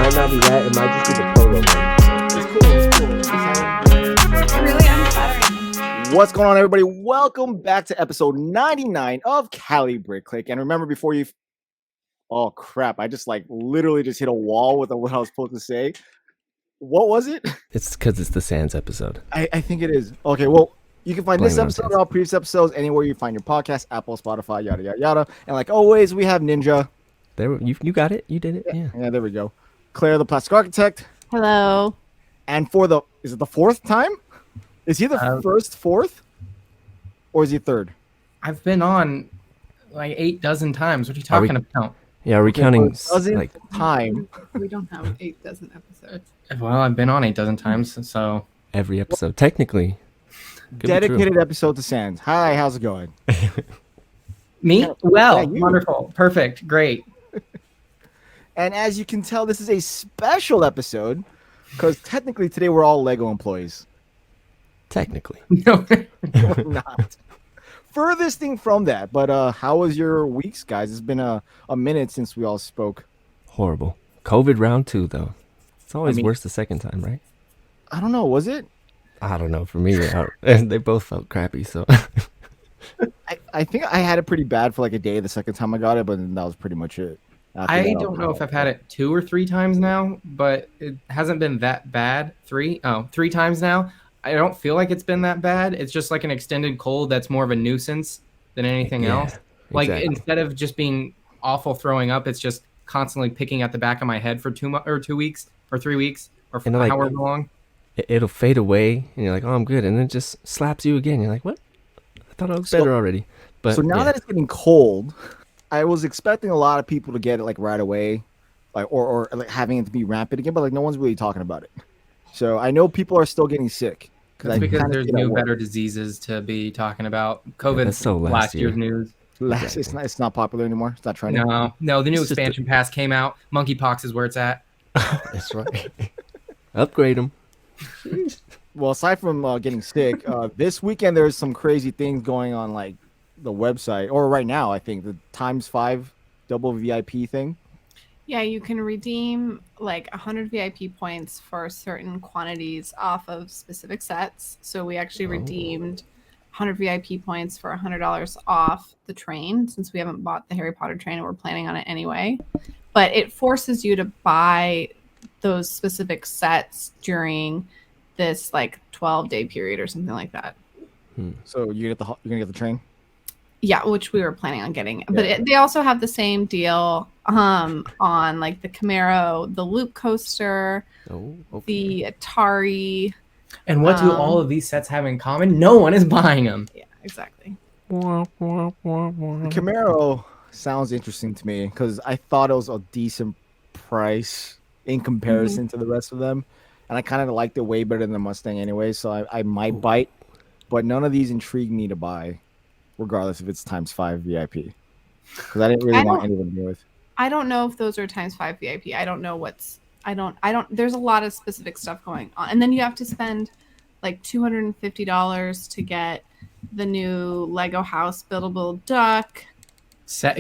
might not be that. It might just be the polo one. It's cool. Really, I'm flattering. What's going on, everybody? Welcome back to episode 99 of Cali Brick Clique. And remember, before you... Oh, crap. I just literally just hit a wall with what I was supposed to say. What was it? It's because it's the Sands episode. I think it is. Okay, well, you can find Blame this it on episode Sands. and all previous episodes anywhere you find your podcast, Apple, Spotify, yada, yada, yada. And like always, we have Ninja. There, you got it. You did it. Yeah. Yeah, there we go. Claire, the plastic architect. Hello. And for the... Is it the fourth time? Is he the fourth? Or is he third? I've been on like 8 dozen times. What are you talking about? Yeah, are we counting Doesn't time. We don't have 8 dozen episodes. Well, I've been on 8 dozen times, so every episode? Technically. Could be true. Dedicated episode to Sands. Hi, how's it going? me? Well, Yeah, you. wonderful, perfect, great. And as you can tell, this is a special episode because technically today we're all Lego employees. Technically. No, We're not. Furthest thing from that, but how was your weeks, guys? It's been a minute since we all spoke. Horrible. COVID round 2, though. It's always mean- worse the second time, right? I don't know, was it? I don't know. For me, they both felt crappy, so... I think I had it pretty bad for like a day the second time I got it, but then that was pretty much it. After I that, don't know if I've had it 2 or 3 times now, but it hasn't been that bad. 3 times now. I don't feel like it's been that bad. It's just like an extended cold that's more of a nuisance than anything Yeah, else. Like exactly. instead of just being awful throwing up, it's just constantly picking at the back of my head for 2 weeks or 3 weeks or And, like, however long. It'll fade away, and you're like, oh, I'm good. And then it just slaps you again. You're like, what? I thought I was better already. But so now yeah. that it's getting cold, I was expecting a lot of people to get it like right away, like or like having it to be rampant again, but like no one's really talking about it. So I know people are still getting sick That's because there's new, better diseases to be talking about. COVID, that's so last year's news. It's not popular anymore. It's not trending. No, the new It's just expansion pass came out. Monkeypox is where it's at. That's right. Upgrade them. Well, aside from getting sick, this weekend there's some crazy things going on, like the website, or right now I think the ×5 double VIP thing. Yeah, you can redeem like 100 VIP points for certain quantities off of specific sets. So we actually redeemed 100 VIP points for $100 off the train, since we haven't bought the Harry Potter train and we're planning on it anyway. But it forces you to buy those specific sets during this like 12-day period or something like that. So you're gonna get the train. Yeah, which we were planning on getting. But they also have the same deal on like the Camaro, the Loop Coaster, Oh, okay. the Atari. And what do all of these sets have in common? No one is buying them. Yeah, exactly. The Camaro sounds interesting to me because I thought it was a decent price in comparison to the rest of them, and I kind of liked it way better than the Mustang anyway. So I might bite, but none of these intrigue me to buy, regardless if it's ×5 VIP, because I didn't really want anyone to be with. I don't know if those are ×5 VIP. I don't know I don't there's a lot of specific stuff going on. And then you have to spend like $250 to get the new Lego house buildable duck.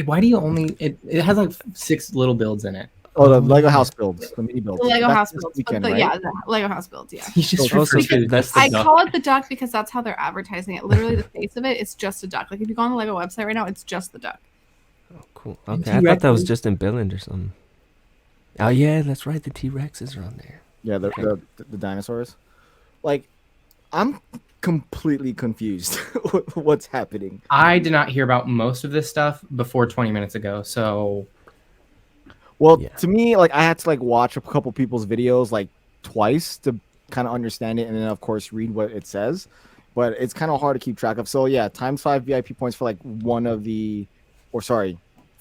Why do you only... It has like 6 little builds in it. Oh, the Lego house builds, the mini builds. The Lego That's house this builds. weekend, But right? yeah, the Lego house builds, yeah. You just So also refer to that's the I duck. call it the duck because that's how they're advertising it. Literally, the face of it, it's just a duck. Like if you go on the Lego website right now, it's just the duck. Oh, cool. And Okay, I thought that was T-Rexes. just in Billund or something. Oh, yeah, that's right. The T-Rexes are on there. Yeah, the dinosaurs. Like, I'm completely confused with what's happening. I did not hear about most of this stuff before 20 minutes ago, so... Well, Yeah. to me, like I had to like watch a couple people's videos like twice to kind of understand it, and then of course read what it says. But it's kind of hard to keep track of. So yeah, ×5 VIP points for like one of the, or sorry,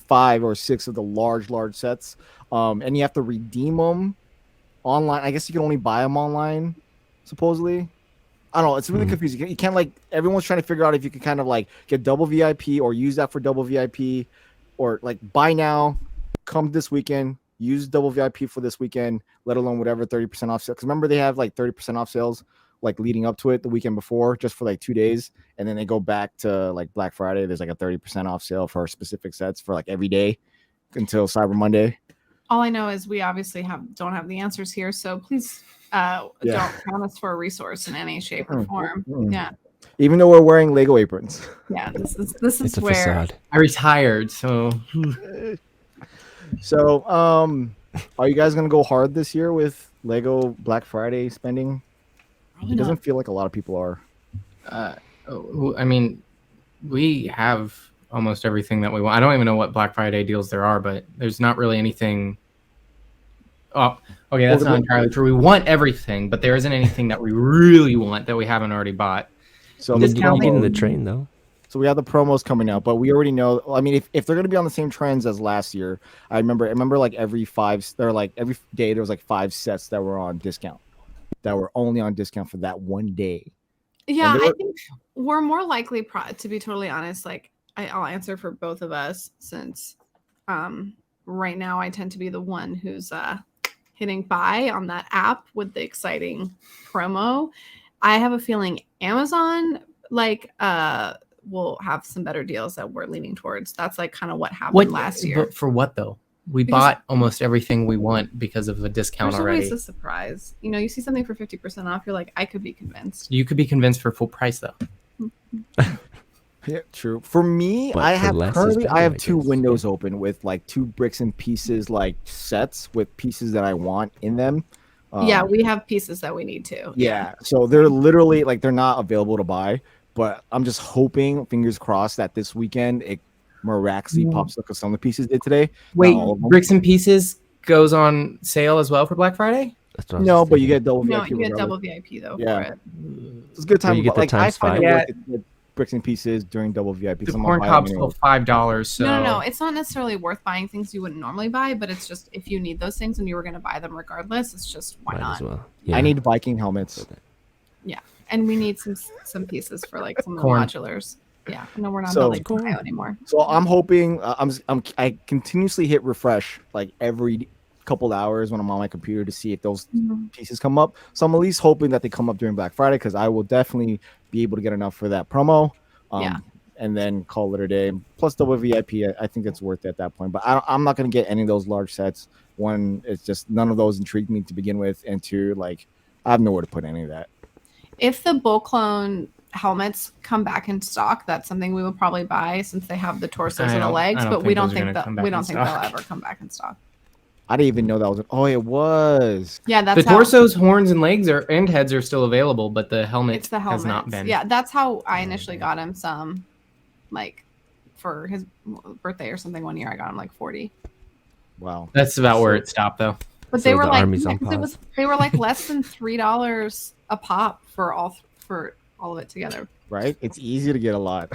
5 or 6 of the large sets. And you have to redeem them online. I guess you can only buy them online, supposedly. I don't know. It's really confusing. You can't like, everyone's trying to figure out if you can kind of like get double VIP or use that for double VIP, or like buy now, come this weekend, use double VIP for this weekend, let alone whatever 30% off sale. Because remember, they have like 30% off sales like leading up to it the weekend before, just for like 2 days, and then they go back to like Black Friday. There's like a 30% off sale for specific sets for like every day until Cyber Monday. All I know is we obviously don't have the answers here, so please don't count us for a resource in any shape or form. Yeah. Even though we're wearing Lego aprons. Yeah, this is It's a where facade. I retired, so So, are you guys gonna go hard this year with Lego Black Friday spending? It doesn't feel like a lot of people are. I mean, we have almost everything that we want. I don't even know what Black Friday deals there are, but there's not really anything. Oh, okay, that's not entirely true. We want everything, but there isn't anything that we really want that we haven't already bought. So You can get in the train though. So we have the promos coming out, but we already know. I mean, if they're going to be on the same trends as last year, I remember like every day there was like 5 sets that were on discount, that were only on discount for that one day. Yeah, I think we're more likely, to be totally honest. Like I'll answer for both of us, since right now I tend to be the one who's hitting buy on that app with the exciting promo. I have a feeling Amazon will have some better deals that we're leaning towards. That's like kind of what happened last year. But for what though? We bought almost everything we want because of a discount already. There's always a surprise. You know, you see something for 50% off, you're like, I could be convinced. You could be convinced for full price though. Yeah, true. For me, But I for have less is currently better, I have I 2 guess. windows open with like 2 bricks and pieces like sets with pieces that I want in them. Yeah, we have pieces that we need to. Yeah. So they're literally like they're not available to buy, but I'm just hoping, fingers crossed, that this weekend it miraculously pops up because some of the pieces did today. Wait, Not all of them. Bricks and Pieces goes on sale as well for Black Friday? That's what I was No, just but you thinking. get double No, VIP. you get regardless. double VIP though Yeah. for it. It's a good time. you get the Like I times find it 5? worth it to get bricks and pieces during double VIP. The so I'm corn gonna buy them cobs anyway. go $5. So No. It's not necessarily worth buying things you wouldn't normally buy, but it's just if you need those things and you were going to buy them regardless, it's just why Might not? as well. I Yeah. need Viking helmets. Yeah, and we need some pieces for like some of the Corn. modulars. Yeah, no, we're not So- building Ohio anymore. So I'm hoping I continuously hit refresh like every couple hours when I'm on my computer to see if those pieces come up. So I'm at least hoping that they come up during Black Friday because I will definitely be able to get enough for that promo. Yeah. And then call it a day. Plus double VIP, I think it's worth it at that point. But I'm not going to get any of those large sets. One, it's just none of those intrigued me to begin with, and 2, like I have nowhere to put any of that. If the Bull Clone helmets come back in stock, that's something we will probably buy since they have the torsos and the legs. But we don't think they'll ever come back in stock. I didn't even know that was. Oh, it was. Yeah, that's the how, torsos, horns, and legs and heads are still available, but the helmet It's the helmets. has not been. Yeah, that's how I initially got him some, like, for his birthday or something one year. I got him like 40. Wow. That's about where it stopped though. But So they were the like, army's on 'cause it was, they were like less than $3 a pop for all of it together. Right? It's easy to get a lot.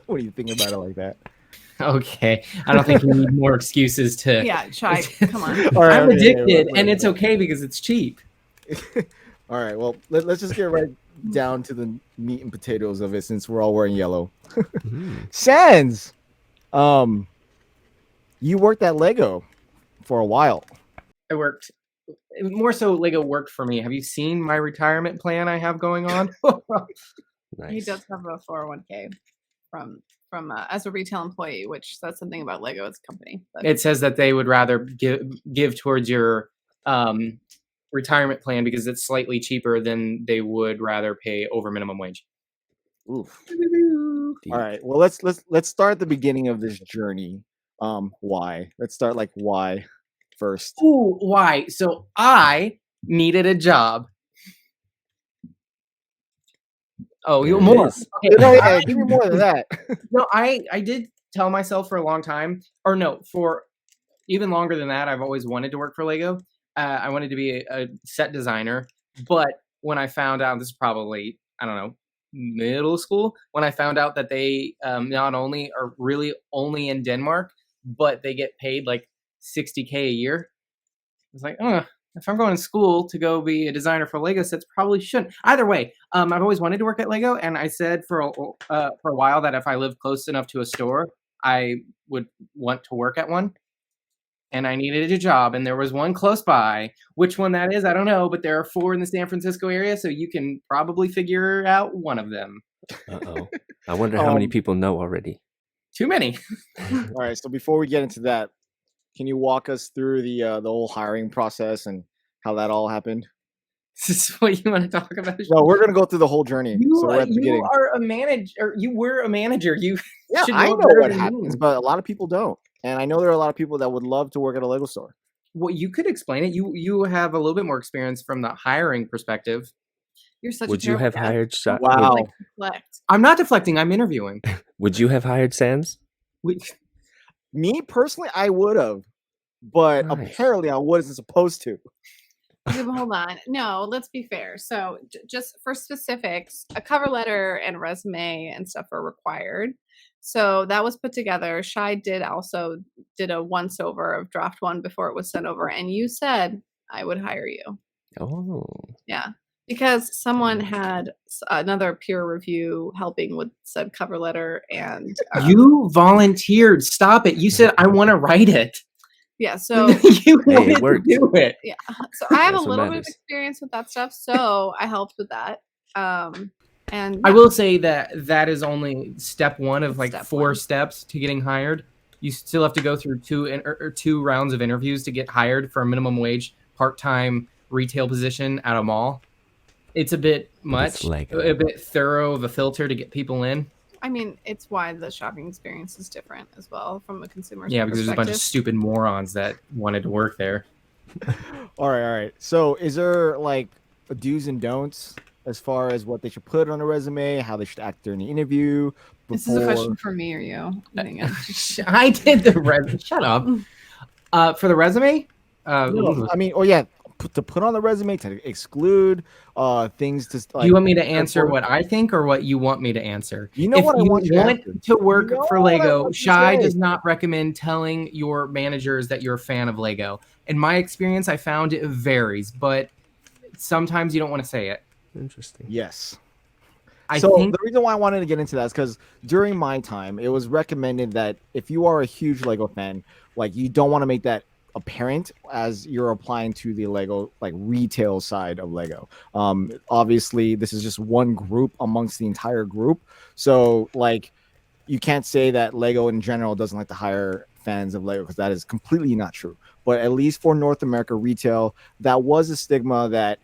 What do you think about it like that? Okay, I don't think you need more excuses to. Yeah, Chai, come on. All right, I'm okay, addicted, wait. and it's okay because it's cheap. All right. Well, let's just get right down to the meat and potatoes of it since we're all wearing yellow. Sans, you worked at Lego for a while. I worked more so. Lego worked for me. Have you seen my retirement plan I have going on? Nice. He does have a 401k from as a retail employee, which says something about Lego as a company. But It says that they would rather give towards your retirement plan because it's slightly cheaper than they would rather pay over minimum wage. Oof. All right. Well, let's start at the beginning of this journey. Why? Let's start like why first. Ooh, why? So I needed a job. Oh, There you it more? is. Okay. No, yeah, give me more than that. No, I did tell myself for a long time, or no, for even longer than that. I've always wanted to work for Lego. I wanted to be a set designer, but when I found out, this is probably, I don't know, middle school, when I found out that they not only are really only in Denmark, but they get paid like $60K a year. I was like, if I'm going to school to go be a designer for Lego sets, probably shouldn't. Either way, I've always wanted to work at Lego, and I said for a while that if I lived close enough to a store, I would want to work at one. And I needed a job, and there was one close by. Which one that is, I don't know, but there are 4 in the San Francisco area, so you can probably figure out one of them. Uh-oh. I wonder how many people know already. Too many. All right. So before we get into that, Can you walk us through the whole hiring process and how that all happened? Is this what you want to talk about? No, we're gonna go through the whole journey. So we're at the You beginning. are a manager. You were a manager. You Yeah, should I know better what than happens, me. but a lot of people don't. And I know there are a lot of people that would love to work at a Lego store. Well, you could explain it. You have a little bit more experience from the hiring perspective. You're such Would a you have terrible dad. hired Sha- Wow. Like, deflect. I'm not deflecting. I'm interviewing. Would you have hired Sans? Me personally, I would have, but Nice. apparently I wasn't supposed to. Okay, but hold on. No, let's be fair. So, just for specifics, a cover letter and resume and stuff are required. So that was put together. Shai also did a once over of draft one before it was sent over, and you said I would hire you. Oh. Yeah, because someone had another peer review helping with said cover letter, and You volunteered. Stop it. You said I want to write it. yeah. So You wanted it to worked. do it. so I have a That's what little bit of matters. experience with that stuff, so I helped with that. And I will say that is only step one of It's like step 4 one. steps to getting hired. You still have to go through two rounds of interviews to get hired for a minimum wage part-time retail position at a mall. It's a bit much, Lego. a bit thorough of a filter to get people in. I mean, it's why the shopping experience is different as well from a consumer's Yeah, because there's a bunch of perspective. stupid morons that wanted to work there. All right. So, is there like do's and don'ts as far as what they should put on a resume, how they should act during the interview? This is a question for me or you. I think I did the resume. Shut up. For the resume, No, I mean, to put on the resume, to exclude things to like. do you want me to answer what I think or what you want me to answer? You know If what I you want you to answer. to work You know for what I Lego, want you to Shai say. does not recommend telling your managers that you're a fan of Lego. In my experience, I found it varies, but sometimes you don't want to say it. Interesting. Yes. I So think the reason why I wanted to get into that is because during my time, it was recommended that if you are a huge Lego fan, like you don't want to make that apparent as you're applying to the Lego like retail side of Lego. Obviously, this is just one group amongst the entire group, so like you can't say that Lego in general doesn't like to hire fans of Lego because that is completely not true. But at least for North America retail, that was a stigma that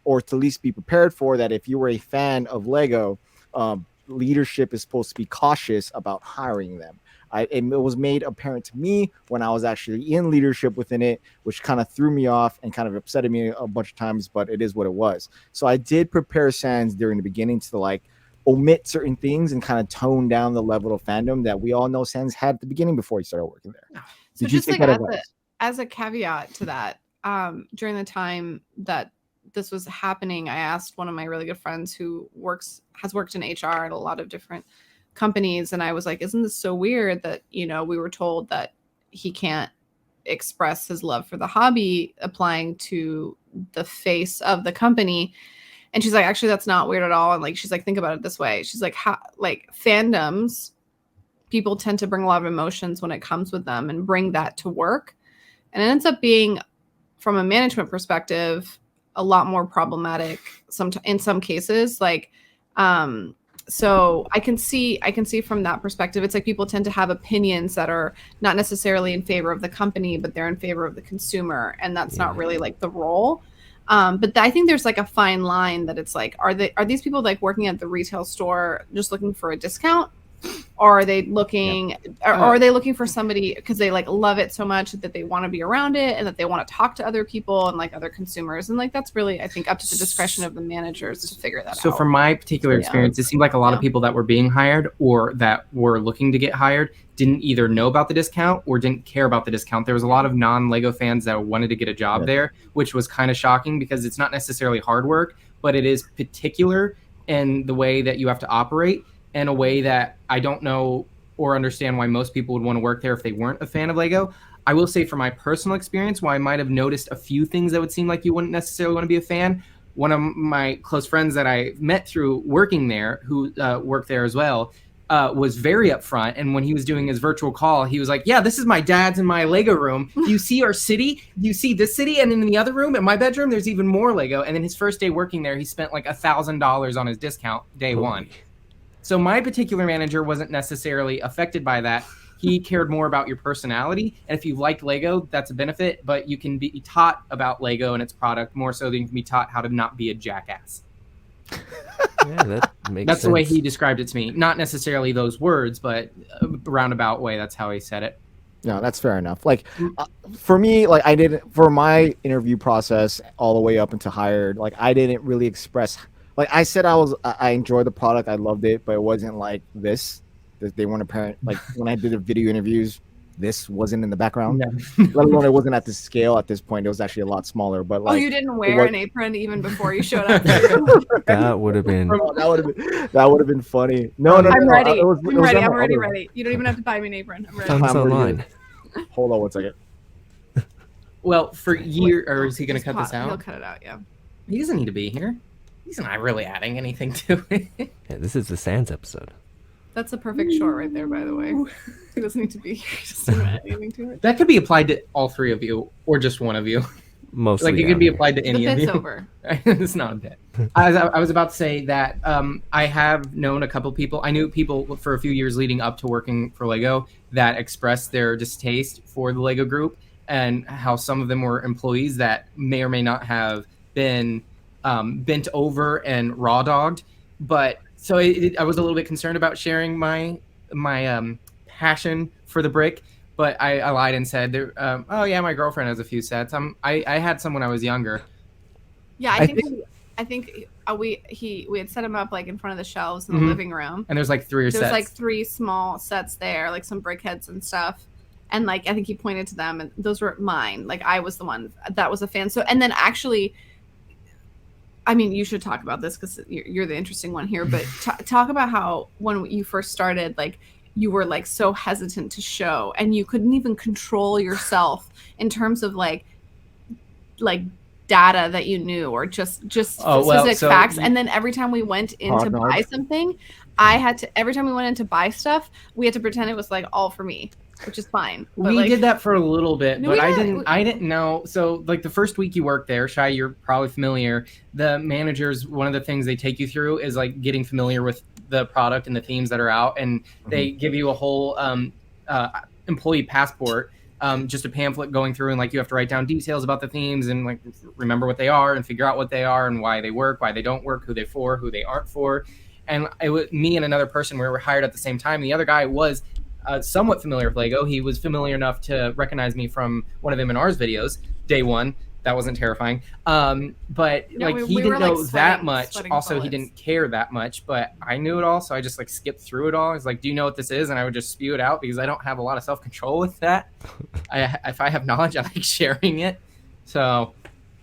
or to at least be prepared for that if you were a fan of Lego, leadership is supposed to be cautious about hiring them. It was made apparent to me when I was actually in leadership within it, which kind of threw me off and kind of upset me a bunch of times, but it is what it was. So I did prepare Sans during the beginning to like omit certain things and kind of tone down the level of fandom that we all know Sans had at the beginning before he started working there. So Did you just take like that advice? as a caveat to that, during the time that this was happening, I asked one of my really good friends who has worked in HR at a lot of different companies, and I was like, isn't this so weird that we were told that he can't express his love for the hobby applying to the face of the company? And she's like, actually, that's not weird at all. And like, she's like, think about it this way. She's like, fandoms, people tend to bring a lot of emotions when it comes with them and bring that to work. And it ends up being, from a management perspective, a lot more problematic in some cases. Like, so I can see from that perspective, it's like people tend to have opinions that are not necessarily in favor of the company, but they're in favor of the consumer. And that's not really like the role. But I think there's like a fine line that it's like, are these people like working at the retail store just looking for a discount? Or are they looking or are they looking for somebody because they like love it so much that they want to be around it and that they want to talk to other people and like other consumers? And like that's really, I think, up to the discretion of the managers to figure that out. So from my particular experience, it seemed like a lot of people that were being hired or that were looking to get hired didn't either know about the discount or didn't care about the discount. There was a lot of non-Lego fans that wanted to get a job there, which was kind of shocking because it's not necessarily hard work, but it is particular in the way that you have to operate in a way that I don't know or understand why most people would want to work there if they weren't a fan of Lego. I will say from my personal experience, while I might have noticed a few things that would seem like you wouldn't necessarily want to be a fan, one of my close friends that I met through working there, who worked there as well, was very upfront. And when he was doing his virtual call, he was like, yeah, this is my dad's in my Lego room. Do you see our city? Do you see this city? And in the other room, in my bedroom, there's even more Lego. And then his first day working there, he spent like $1,000 on his discount day one. So my particular manager wasn't necessarily affected by that. he cared more about your personality. And if you liked Lego, that's a benefit, but you can be taught about Lego and its product more so than you can be taught how to not be a jackass. Yeah, that makes That's sense. the way he described it to me. Not necessarily those words, but a roundabout way. That's how he said it. No, that's fair enough. Like for me, like I didn't for my interview process all the way up into hired. Like I didn't really express. Like I said, I enjoyed the product, I loved it, but it wasn't like this. They weren't apparent. Like when I did the video interviews, this wasn't in the background. Yeah. Let alone it wasn't at this scale at this point. It was actually a lot smaller. But like, you didn't wear an apron even before you showed up. That would have been. that would have been funny. No, I'm ready. It was I'm ready. on I'm my already other- ready. You don't even have to buy me an apron. I'm ready. Found this I'm already online. Hold on one second. Well, for years, or is he going to Just cut this He'll out? cut it out, yeah. He doesn't need to be here. He's not really adding anything to it. Yeah, this is the Sans episode. That's a perfect short right there, by the way. He doesn't need to be here. Just to add anything to it. That could be applied to all three of you, or just one of you. Mostly. Like it down could be here. applied to The any of bit's you. over. It's not a bit. I was about to say that I have known a couple people. I knew people for a few years leading up to working for Lego that expressed their distaste for the Lego group, and how some of them were employees that may or may not have been bent over and raw dogged. But so I was a little bit concerned about sharing my passion for the brick. But I lied and said, "Oh yeah, my girlfriend has a few sets." I had some when I was younger. Yeah, I think we had set him up like in front of the shelves in the living room. And there's like three There's sets. like 3 small sets there, like some brick heads and stuff. And like I think he pointed to them, and those were mine. Like I was the one that was a fan. So and then actually, I mean, you should talk about this because you're the interesting one here. But talk about how when you first started, like you were like so hesitant to show, and you couldn't even control yourself in terms of like data that you knew, or just specific facts. And then every time we went in to buy something, every time we went in to buy stuff, we had to pretend it was like all for me, which is fine. But we did that for a little bit, No, but we I didn't know. So like the first week you work there, Shai, you're probably familiar. The managers, one of the things they take you through is like getting familiar with the product and the themes that are out, and they give you a whole employee passport, just a pamphlet going through, and like you have to write down details about the themes and like remember what they are and figure out what they are and why they work, why they don't work, who they're for, who they aren't for. And it was me and another person, we were hired at the same time. The other guy was somewhat familiar with Lego. He was familiar enough to recognize me from one of M&R's videos, day one. That wasn't terrifying. But No, like we he were, didn't like, know that much. sweating Also, he bullets. didn't care that much, but I knew it all. So I just like skipped through it all. He's like, "Do you know what this is?" And I would just spew it out because I don't have a lot of self-control with that. If I have knowledge, I like sharing it. So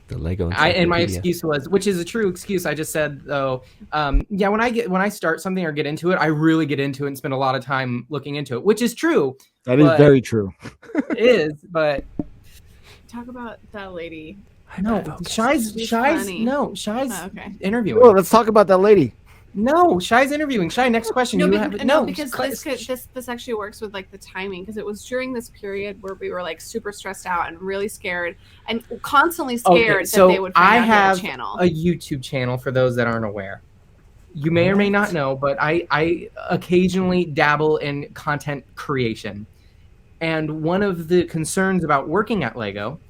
The Lego. and my encyclopedia. excuse was, which is a true excuse. I just said though, yeah, when I start something or get into it, I really get into it and spend a lot of time looking into it, which is true. That is But- very true. It is, but talk about that lady. no, Shai's She's funny. Oh, okay. interviewing. Oh, let's talk about that lady. No, Shai's interviewing. Shai, next question. Because this actually works with like the timing, because it was during this period where we were like super stressed out and really scared and constantly scared that they would find out the channel. a YouTube channel for those that aren't aware. You may or may not know, but I occasionally dabble in content creation. And one of the concerns about working at Lego,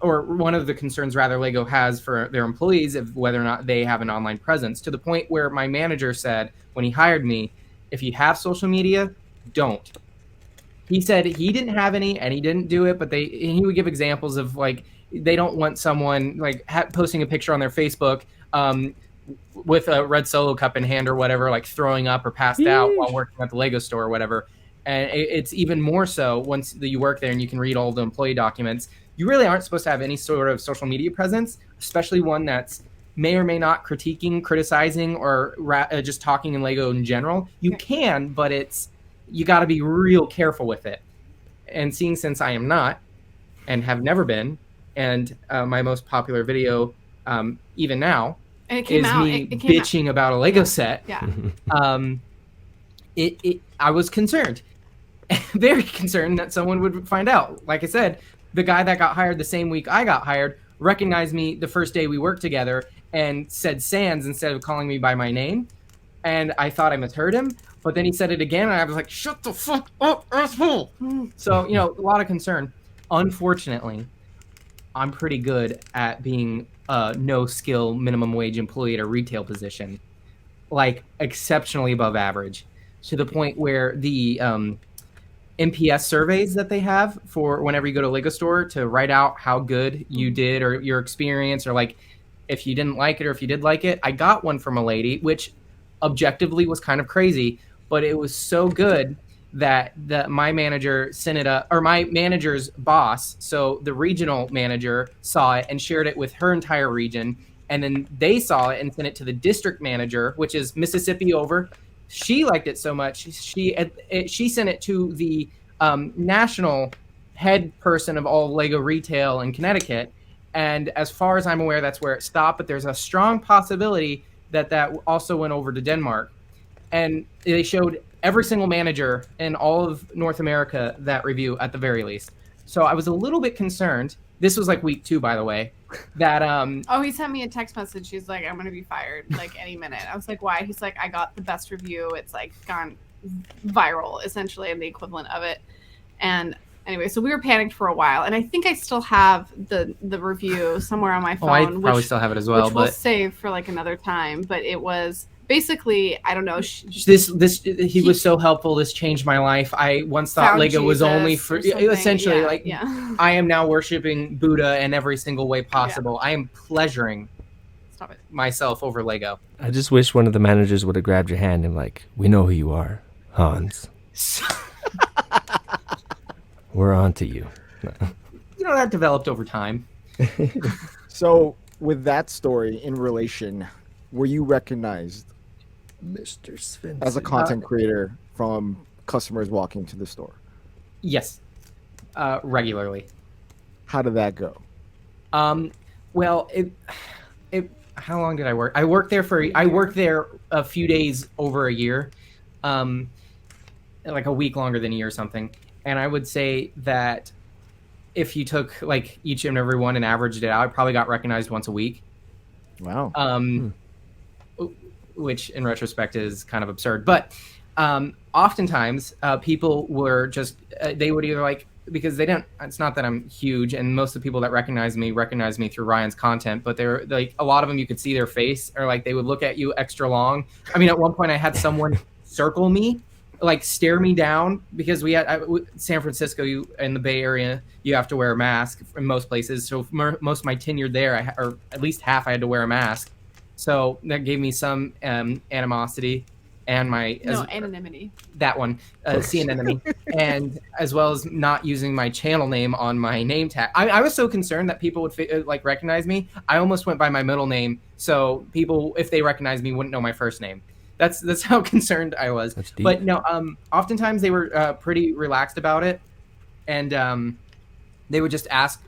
or one of the concerns rather Lego has for their employees of whether or not they have an online presence, to the point where my manager said when he hired me, if you have social media, don't. He said he didn't have any and he didn't do it, but he would give examples of like they don't want someone like posting a picture on their Facebook with a red Solo cup in hand or whatever, like throwing up or passed out while working at the Lego store or whatever. And it's even more so once you work there and you can read all the employee documents. You really aren't supposed to have any sort of social media presence, especially one that's may or may not critiquing, criticizing, or just talking in Lego in general. You can, but you got to be real careful with it. And seeing since I am not and have never been, and my most popular video, even now, And it came is out. me It came bitching about a Lego set. Yeah. I was concerned, very concerned that someone would find out. Like I said, the guy that got hired the same week I got hired recognized me the first day we worked together and said Sans instead of calling me by my name. And I thought I misheard him. But then he said it again, and I was like, shut the fuck up, asshole. So, you know, a lot of concern. Unfortunately, I'm pretty good at being a no-skill minimum wage employee at a retail position, like exceptionally above average, to the point where the NPS surveys that they have for whenever you go to a Lego store to write out how good you did or your experience, or like if you didn't like it or if you did like it. I got one from a lady, which objectively was kind of crazy, but it was so good that my manager sent it up, or my manager's boss, so the regional manager, saw it and shared it with her entire region, and then they saw it and sent it to the district manager, which is Mississippi over. She liked it so much, she sent it to the national head person of all Lego retail in Connecticut, and as far as I'm aware, that's where it stopped, but there's a strong possibility that also went over to Denmark. And they showed every single manager in all of North America that review at the very least. So I was a little bit concerned. This was like week 2, by the way, that Oh, he sent me a text message. He's like, I'm gonna be fired like any minute. I was like, why? He's like, I got the best review. It's like gone viral, essentially, and the equivalent of it. And anyway, so we were panicked for a while, and I think I still have the review somewhere on my phone. I probably still have it as well, which we'll save for like another time. But it was basically, I don't know. He was so helpful. This changed my life. I once thought Lego was only for essentially I am now worshiping Buddha in every single way possible. I am pleasuring myself over Lego. I just wish one of the managers would have grabbed your hand and like, we know who you are, Hans. We're on to you. You know, that developed over time. So with that story in relation, were you recognized, Mr. Svensson, as a content creator from customers walking to the store? Yes, regularly. How did that go? Well, how long did I work? I worked there a few days over a year, like a week longer than a year or something. And I would say that if you took like each and every one and averaged it out, I probably got recognized once a week. Wow. Which in retrospect is kind of absurd. But oftentimes people were just, they would either like, because they don't, it's not that I'm huge, and most of the people that recognize me through Ryan's content, but they're like, a lot of them you could see their face, or like they would look at you extra long. I mean, at one point I had someone circle me, like stare me down, because we had San Francisco, in the Bay Area, you have to wear a mask in most places. So most of my tenure there, or at least half, I had to wear a mask. So that gave me some animosity, and anonymity. That one, sea anemone, and as well as not using my channel name on my name tag. I was so concerned that people would like recognize me. I almost went by my middle name, so people, if they recognize me, wouldn't know my first name. That's how concerned I was. But no, oftentimes they were pretty relaxed about it, and they would just ask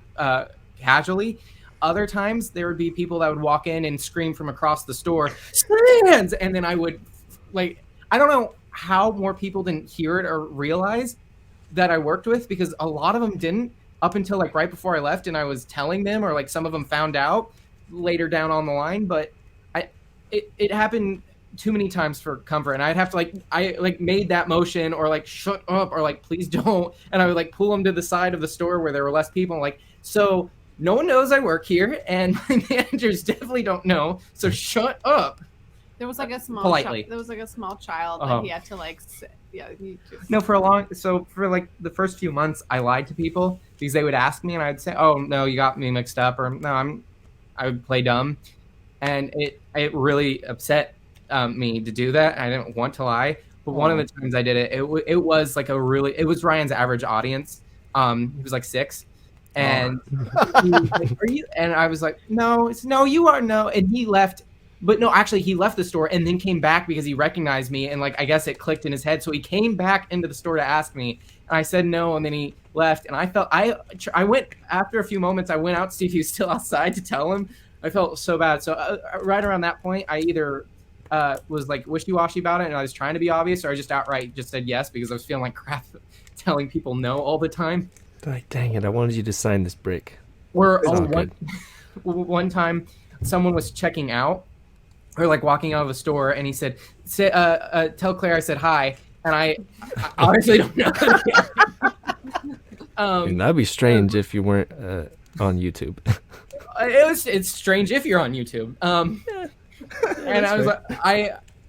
casually. Other times there would be people that would walk in and scream from across the store, "Stands!" And then I would, like, I don't know how more people didn't hear it or realize that I worked with, because a lot of them didn't up until like right before I left, and I was telling them, or like some of them found out later down on the line. But it happened too many times for comfort, and I'd have to I made that motion, or like shut up, or like please don't, and I would like pull them to the side of the store where there were less people, like, so no one knows I work here, and my managers definitely don't know, so shut up. There was like a small politely. There was like a small child that he had to like No, for like the first few months I lied to people, because they would ask me and I'd say, "Oh no, you got me mixed up," or "No, I would play dumb," and it really upset me to do that. I didn't want to lie, but one of the times I did it, it was like it was Ryan's average audience. He was like 6, and he was like, "Are you?" And I was like, "No, you are no," and he left. But no, actually, he left the store and then came back because he recognized me, and like I guess it clicked in his head. So he came back into the store to ask me, and I said no, and then he left. And I felt I went after a few moments. I went out to see if he was still outside to tell him. I felt so bad. So right around that point, I either was like wishy-washy about it, and I was trying to be obvious, or I just outright just said yes because I was feeling like crap telling people no all the time. Like, dang it! I wanted you to sign this brick. Or one time, someone was checking out. or like walking out of a store, and he said, "Tell Claire I said hi," and I honestly don't know. And that'd be strange if you weren't on YouTube. It's strange if you're on YouTube. And I was like,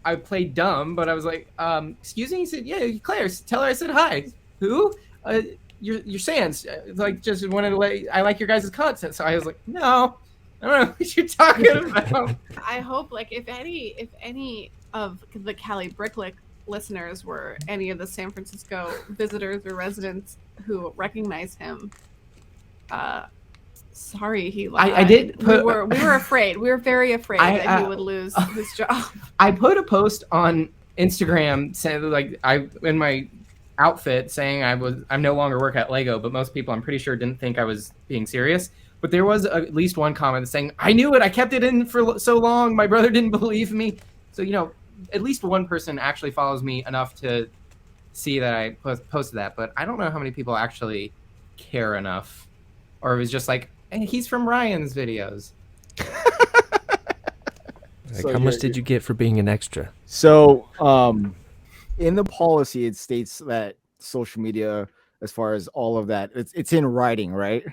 I played dumb, but I was like, excuse me. He said, yeah, Claire, tell her I said hi. Who? You're Sans. Like, just wanted to I like your guys' content. So I was like, no, I don't know what you're talking about. I hope, like, if any of the Cali Brick Clique listeners were any of the San Francisco visitors or residents who recognize him, sorry, he lied. I did we were afraid. We were very afraid that he would lose his job. I put a post on Instagram saying, like, in my outfit saying I'm no longer work at Lego, but most people, I'm pretty sure, didn't think I was being serious. But there was at least one comment saying, I knew it. I kept it in for so long. My brother didn't believe me. So, at least one person actually follows me enough to see that I posted that. But I don't know how many people actually care enough. Or it was just like, hey, he's from Ryan's videos. How much did you get for being an extra? So, in the policy, it states that social media, as far as all of that, it's in writing, right?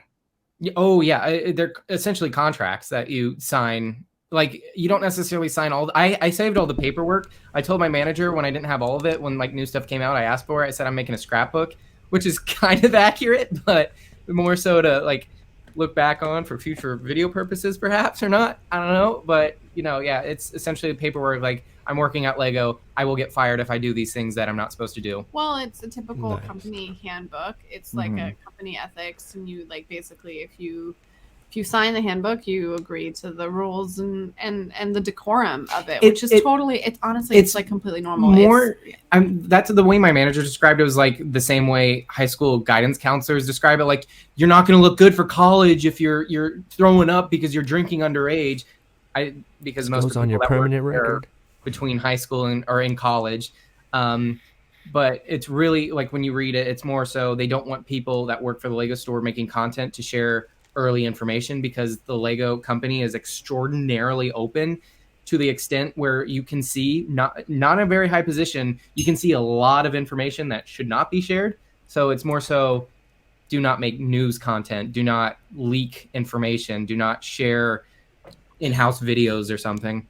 Oh, yeah. They're essentially contracts that you sign. Like, you don't necessarily sign all. I saved all the paperwork. I told my manager when I didn't have all of it, when like new stuff came out, I asked for it. I said I'm making a scrapbook, which is kind of accurate, but more so to like look back on for future video purposes, perhaps, or not. I don't know. But, yeah, it's essentially the paperwork. Like, I'm working at Lego. I will get fired if I do these things that I'm not supposed to do. Well, it's a typical company handbook. It's like a company ethics, and you like basically if you sign the handbook, you agree to the rules and the decorum of it, which is totally. It's honestly, it's like completely normal. That's the way my manager described it. Was like the same way high school guidance counselors describe it. Like, you're not going to look good for college if you're throwing up because you're drinking underage. Because most of the on your that permanent work record between high school or in college. But it's really like when you read it, it's more so they don't want people that work for the Lego store making content to share early information, because the Lego company is extraordinarily open to the extent where you can see not a very high position. You can see a lot of information that should not be shared. So it's more so, do not make news content, do not leak information, do not share in-house videos or something.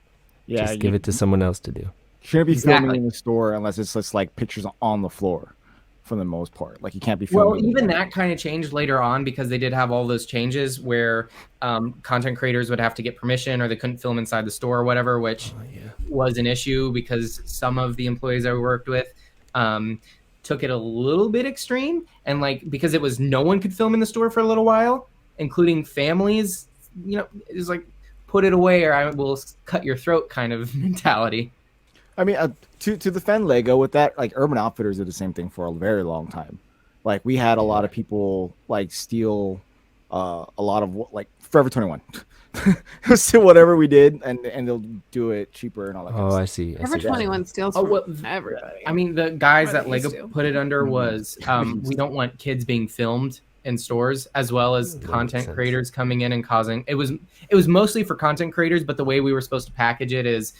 Yeah, just give it to someone else to do. Shouldn't be filming in the store unless it's just like pictures on the floor, for the most part. Like, you can't be filming. Well, even that kind of changed later on, because they did have all those changes where content creators would have to get permission, or they couldn't film inside the store or whatever, which was an issue because some of the employees I worked with took it a little bit extreme, and like, because it was no one could film in the store for a little while, including families. It was like, put it away or I will cut your throat kind of mentality. I mean, to defend Lego with that, like, Urban Outfitters did the same thing for a very long time. Like, we had a lot of people like steal a lot of like Forever 21. Steal whatever we did, and they'll do it cheaper and all that. I see. Forever 21 steals from everybody. I mean, the guys that Lego put it under was we don't want kids being filmed in stores, as well as content creators coming in and causing. It was mostly for content creators, but the way we were supposed to package it is,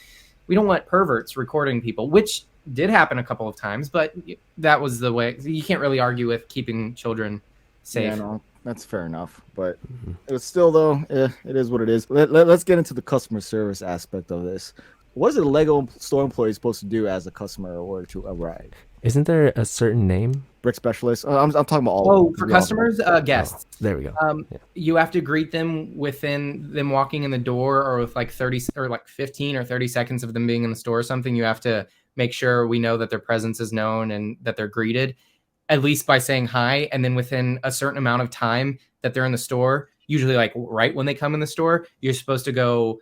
we don't want perverts recording people, which did happen a couple of times, but that was the way. You can't really argue with keeping children safe. Yeah, no, that's fair enough. But it was still, though, it is what it is. Let's get into the customer service aspect of this. What is a Lego store employee supposed to do as a customer or to arrive? Isn't there a certain name? Brick specialist. I'm talking about all. Oh, for customers, guests. There we go. You have to greet them within them walking in the door, or with like 30 or like 15 or 30 seconds of them being in the store or something. You have to make sure we know that their presence is known and that they're greeted, at least by saying hi. And then within a certain amount of time that they're in the store, usually like right when they come in the store, you're supposed to go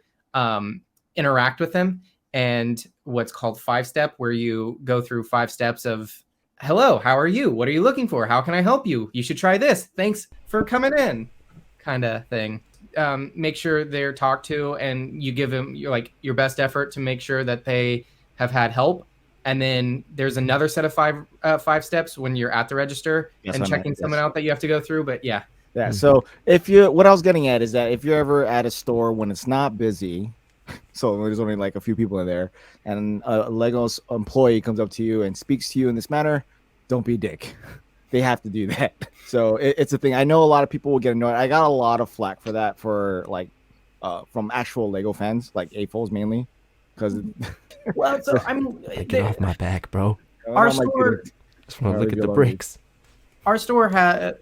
interact with them. And what's called 5-step, where you go through 5 steps of, hello, how are you? What are you looking for? How can I help you? You should try this. Thanks for coming in, kind of thing. Make sure they're talked to, and you give them your best effort to make sure that they have had help. And then there's another set of 5 steps when you're at the register and checking someone out that you have to go through. But yeah. So what I was getting at is that if you're ever at a store when it's not busy, so there's only like a few people in there, and a Lego's employee comes up to you and speaks to you in this manner, don't be a dick. They have to do that. So it's a thing. I know a lot of people will get annoyed. I got a lot of flack for that, for like from actual Lego fans, like AFOs mainly, because Well, so I mean, Get off my back, bro. Our store- Just want to look at the bricks. our store had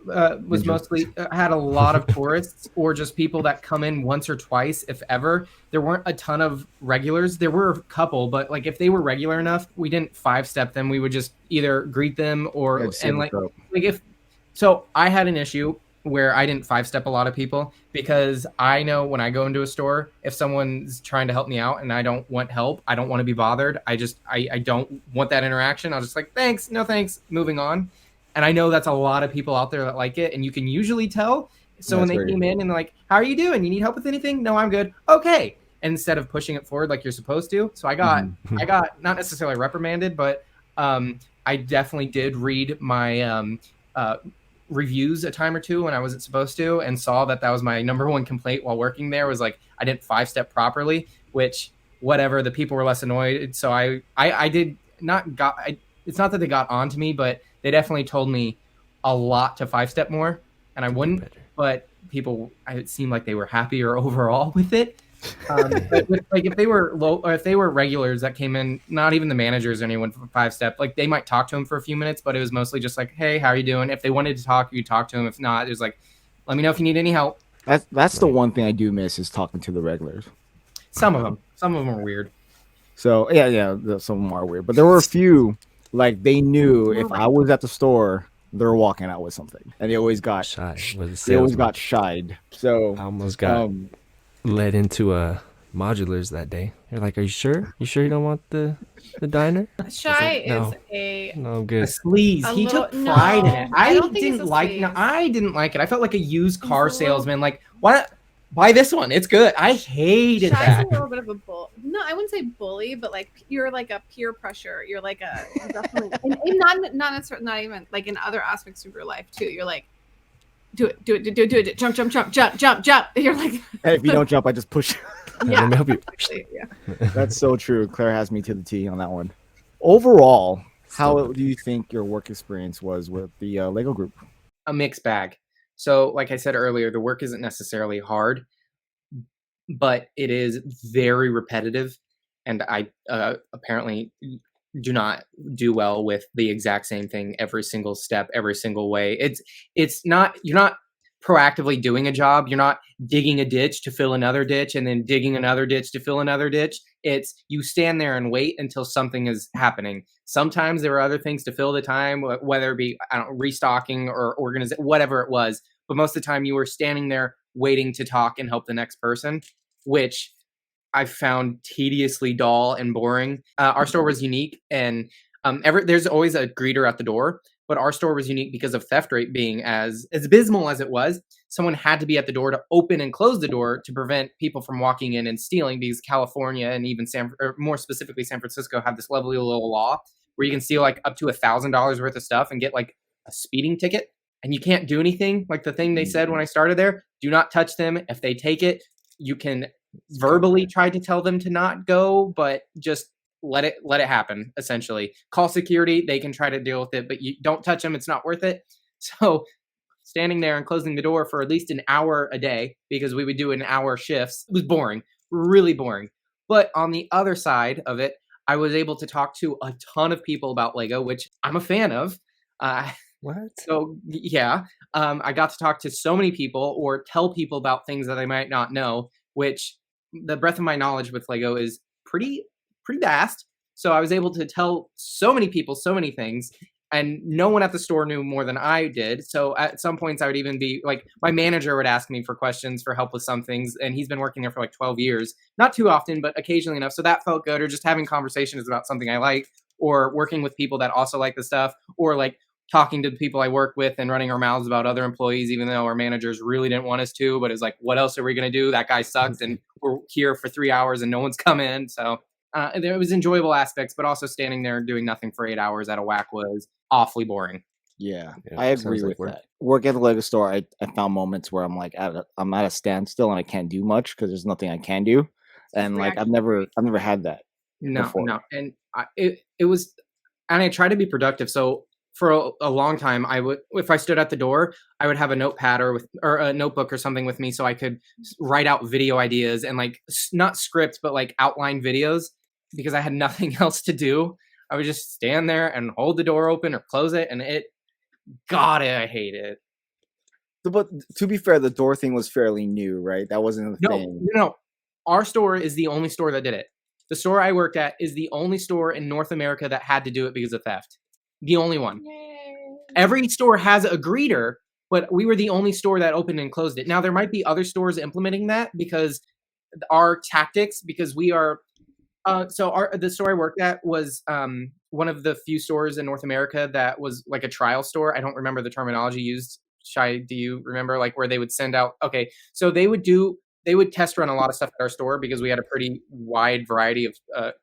was mostly had a lot of tourists or just people that come in once or twice, if ever. There weren't a ton of regulars. There were a couple, but like if they were regular enough, we didn't 5-step them. We would just either greet them or and like if so. I had an issue where I didn't 5-step a lot of people because I know when I go into a store, if someone's trying to help me out and I don't want help, I don't want to be bothered. I don't want that interaction. I'll just like, thanks, no thanks, moving on. And I know that's a lot of people out there that like it, and you can usually tell. So when they came in and they're like, how are you doing? You need help with anything? No, I'm good. Okay. And instead of pushing it forward like you're supposed to. So I got not necessarily reprimanded, but I definitely did read my reviews a time or two when I wasn't supposed to, and saw that was my number one complaint while working there, was like I didn't 5-step properly, which whatever, the people were less annoyed. So I did not got it's not that they got on to me, but they definitely told me a lot to 5-step more, and I wouldn't. But people, it seemed like they were happier overall with it. But like if they were low, or if they were regulars that came in, not even the managers or anyone from 5-step, like they might talk to them for a few minutes, but it was mostly just like, hey, how are you doing? If they wanted to talk, you talk to them. If not, it was like, let me know if you need any help. That's the one thing I do miss, is talking to the regulars. Some of them are weird. So yeah, some of them are weird, but there were a few, like they knew if I was at the store, they're walking out with something, and they always got Shy. They always got shied. So I almost got led into modulars that day. They're like, "Are you sure? You sure you don't want the diner?" Shy No. is a No, I'm A good. sleaze. He took no, pride in it. I I don't think it's didn't a like. sleaze. No, I didn't like it. I felt like a used car He's a little- salesman. Like, why? Buy this one. It's good. I hated Shy's that. a little bit of a bull. No, I wouldn't say bully, but like you're like a peer pressure. You're like a definitely, and not necessarily, not even like in other aspects of your life too. You're like, do it, jump. You're like, and if you don't jump, I just push. Yeah. Let me help you. actually, yeah. That's so true. Claire has me to the T on that one. Overall, how do you think your work experience was with the Lego group? A mixed bag. So, like I said earlier, the work isn't necessarily hard, but it is very repetitive, and I apparently do not do well with the exact same thing every single step, every single way. It's not, you're not proactively doing a job. You're not digging a ditch to fill another ditch and then digging another ditch to fill another ditch. It's you stand there and wait until something is happening. Sometimes there are other things to fill the time, whether it be restocking or whatever it was. But most of the time you were standing there waiting to talk and help the next person, which I found tediously dull and boring. Our store was unique, and there's always a greeter at the door, but our store was unique because of theft rate being as abysmal as it was. Someone had to be at the door to open and close the door to prevent people from walking in and stealing, because California and even more specifically San Francisco have this lovely little law where you can steal like up to $1,000 worth of stuff and get like a speeding ticket, and you can't do anything. Like the thing they said when I started there, do not touch them. If they take it, you can verbally try to tell them to not go, but just let it happen. Essentially, call security. They can try to deal with it, but you don't touch them. It's not worth it. So standing there and closing the door for at least an hour a day, because we would do an hour shifts, was boring, really boring. But on the other side of it, I was able to talk to a ton of people about Lego, which I'm a fan of. What? So yeah, I got to talk to so many people or tell people about things that I might not know, which the breadth of my knowledge with Lego is pretty vast. So I was able to tell so many people so many things, and no one at the store knew more than I did. So at some points I would even be like, my manager would ask me for questions, for help with some things, and he's been working there for like 12 years. Not too often, but occasionally enough. So that felt good. Or just having conversations about something I like, or working with people that also like the stuff, or like talking to the people I work with and running our mouths about other employees, even though our managers really didn't want us to. But it's like, what else are we going to do? That guy sucked, and we're here for 3 hours and no one's come in. So there was enjoyable aspects, but also standing there doing nothing for 8 hours at a whack was awfully boring. Yeah, I agree with that. Work at the Lego store, I found moments where I'm like, I'm at a standstill and I can't do much because there's nothing I can do. and like I've never had that. No, before. no, and it was, and I tried to be productive. So for a long time, I would, if I stood at the door, I would have a notepad or a notebook or something with me, so I could write out video ideas and like not scripts, but like outline videos, because I had nothing else to do. I would just stand there and hold the door open or close it, and I hate it. But to be fair, the door thing was fairly new, right? That wasn't a thing. No. Our store is the only store that did it. The store I worked at is the only store in North America that had to do it because of theft. The only one. Yay. Every store has a greeter, but we were the only store that opened and closed it. Now, there might be other stores implementing that because our tactics, because we are... the store I worked at was one of the few stores in North America that was like a trial store. I don't remember the terminology used. Shai, do you remember, like, where they would send out? Okay, so they would test run a lot of stuff at our store because we had a pretty wide variety of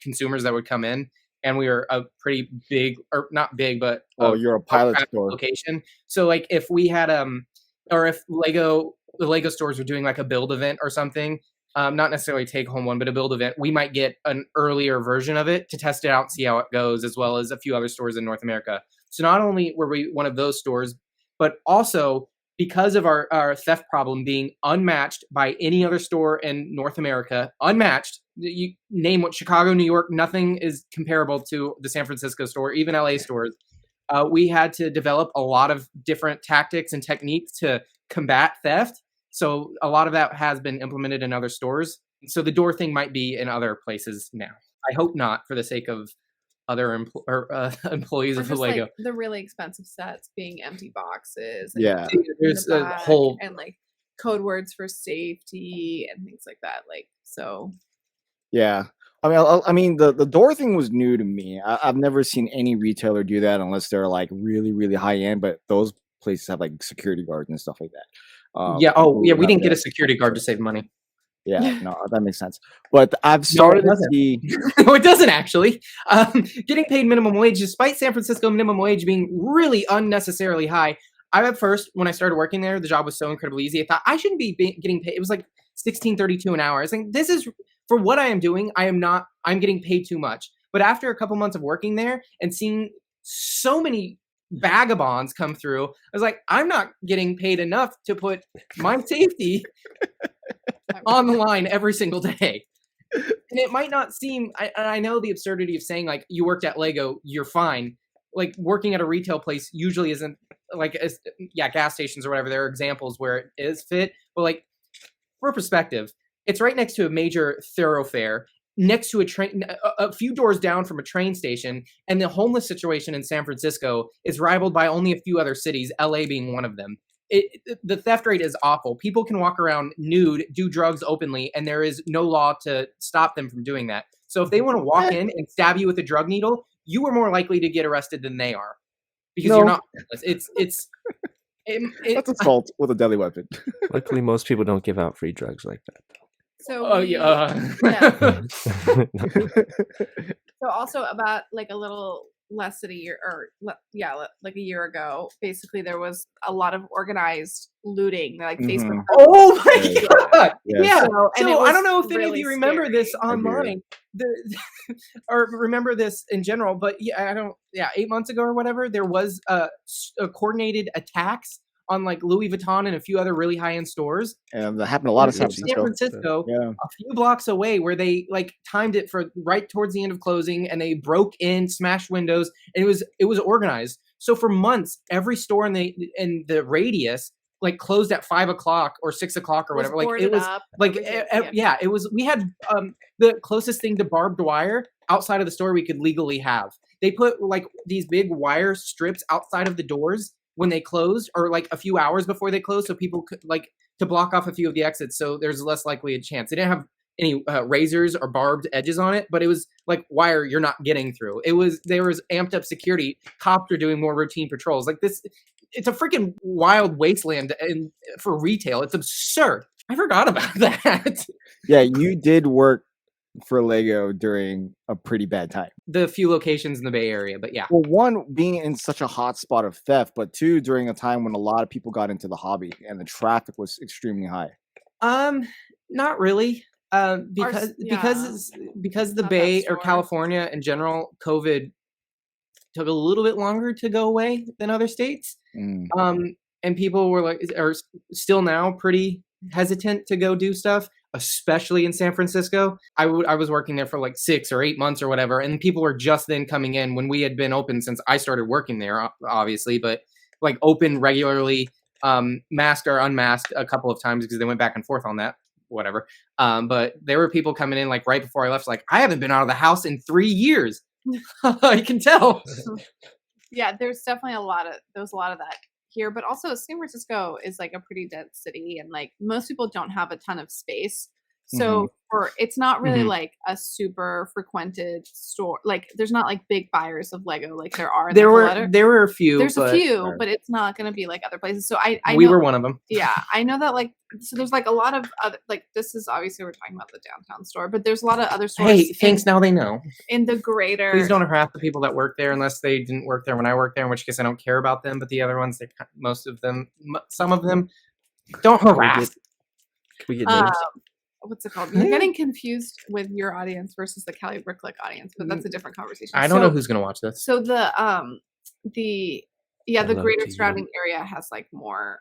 consumers that would come in, and we were a pretty big, or not big, but you're a pilot store location. So like if we had or if the Lego stores were doing like a build event or something, not necessarily take home one, but a build event, we might get an earlier version of it to test it out and see how it goes, as well as a few other stores in North America. So not only were we one of those stores, but also because of our theft problem being unmatched by any other store in North America, unmatched, you name what, Chicago, New York, nothing is comparable to the San Francisco store, even LA stores. We had to develop a lot of different tactics and techniques to combat theft. So a lot of that has been implemented in other stores. So the door thing might be in other places now. I hope not, for the sake of other employees of Lego. Like the really expensive sets being empty boxes. Yeah, there's a whole, and like code words for safety and things like that. Like, so. Yeah, I mean the door thing was new to me. I've never seen any retailer do that unless they're like really, really high end. But those places have like security guards and stuff like that. We didn't get a security guard to save money. Yeah, no, that makes sense. But I've started to see... No, it doesn't actually. Getting paid minimum wage, despite San Francisco minimum wage being really unnecessarily high. At first, when I started working there, the job was so incredibly easy. I thought I shouldn't be getting paid. It was like $16.32 an hour. I was like, this is, for what I am doing, I'm getting paid too much. But after a couple months of working there and seeing so many vagabonds come through, I was like, I'm not getting paid enough to put my safety on the line every single day. And it might not seem, I know the absurdity of saying like, you worked at Lego, you're fine. Like working at a retail place usually isn't like, gas stations or whatever. There are examples where it is fit, but like for perspective, it's right next to a major thoroughfare, next to a train, a few doors down from a train station. And the homeless situation in San Francisco is rivaled by only a few other cities, LA being one of them. The theft rate is awful. People can walk around nude, do drugs openly, and there is no law to stop them from doing that. So if they want to walk in and stab you with a drug needle, you are more likely to get arrested than they are, because you're not. That's assault with a deadly weapon. Luckily, most people don't give out free drugs like that. So yeah. So also about like a little less than a year, like a year ago, basically there was a lot of organized looting, like Facebook. Oh my god! Yeah. So I don't know if any of really you remember scary. this online, or remember this in general, but 8 months ago or whatever, there was a coordinated attacks on like Louis Vuitton and a few other really high-end stores. And that happened a lot of times in San Francisco, a few blocks away, where they like timed it for right towards the end of closing, and they broke in, smashed windows, and it was organized. So for months, every store in the radius like closed at 5 o'clock or 6 o'clock or whatever. Like it was like it was. We had the closest thing to barbed wire outside of the store we could legally have. They put like these big wire strips outside of the doors when they closed, or like a few hours before they closed, so people could like to block off a few of the exits, so there's less likely a chance. They didn't have any razors or barbed edges on it, but it was like wire you're not getting through. There was amped up security. Cops were doing more routine patrols. Like this, it's a freaking wild wasteland for retail. It's absurd. I forgot about that. Yeah, you did work for Lego during a pretty bad time. The few locations in the Bay Area, but yeah. Well, one, being in such a hot spot of theft, but two, during a time when a lot of people got into the hobby and the traffic was extremely high. Not really. Because the Not that Bay or store. California in general, COVID took a little bit longer to go away than other states. And people are still now pretty hesitant to go do stuff, especially in San Francisco. I was working there for like 6 or 8 months or whatever, and people were just then coming in when we had been open since I started working there, obviously, but like open regularly, masked or unmasked a couple of times because they went back and forth on that, whatever. But there were people coming in like right before I left, like, I haven't been out of the house in 3 years. I can tell. Yeah, there's definitely a lot of that here, but also San Francisco is like a pretty dense city, and like most people don't have a ton of space, so it's not really like a super frequented store. Like there's not like big buyers of Lego like there are. There were a few. There's a few, but it's not going to be like other places. So I we know, were one of them. Yeah, I know that. Like, so there's like a lot of other, like, this is obviously we're talking about the downtown store, but there's a lot of other stores. Hey, thanks. Now they know. In the greater. Please don't harass the people that work there unless they didn't work there when I worked there, in which case I don't care about them. But the other ones, some of them, don't harass. Can we get names? What's it called? You're getting confused with your audience versus the Cali Brick Clique audience, but that's a different conversation. I don't know who's gonna watch this. So the greater surrounding area has like more,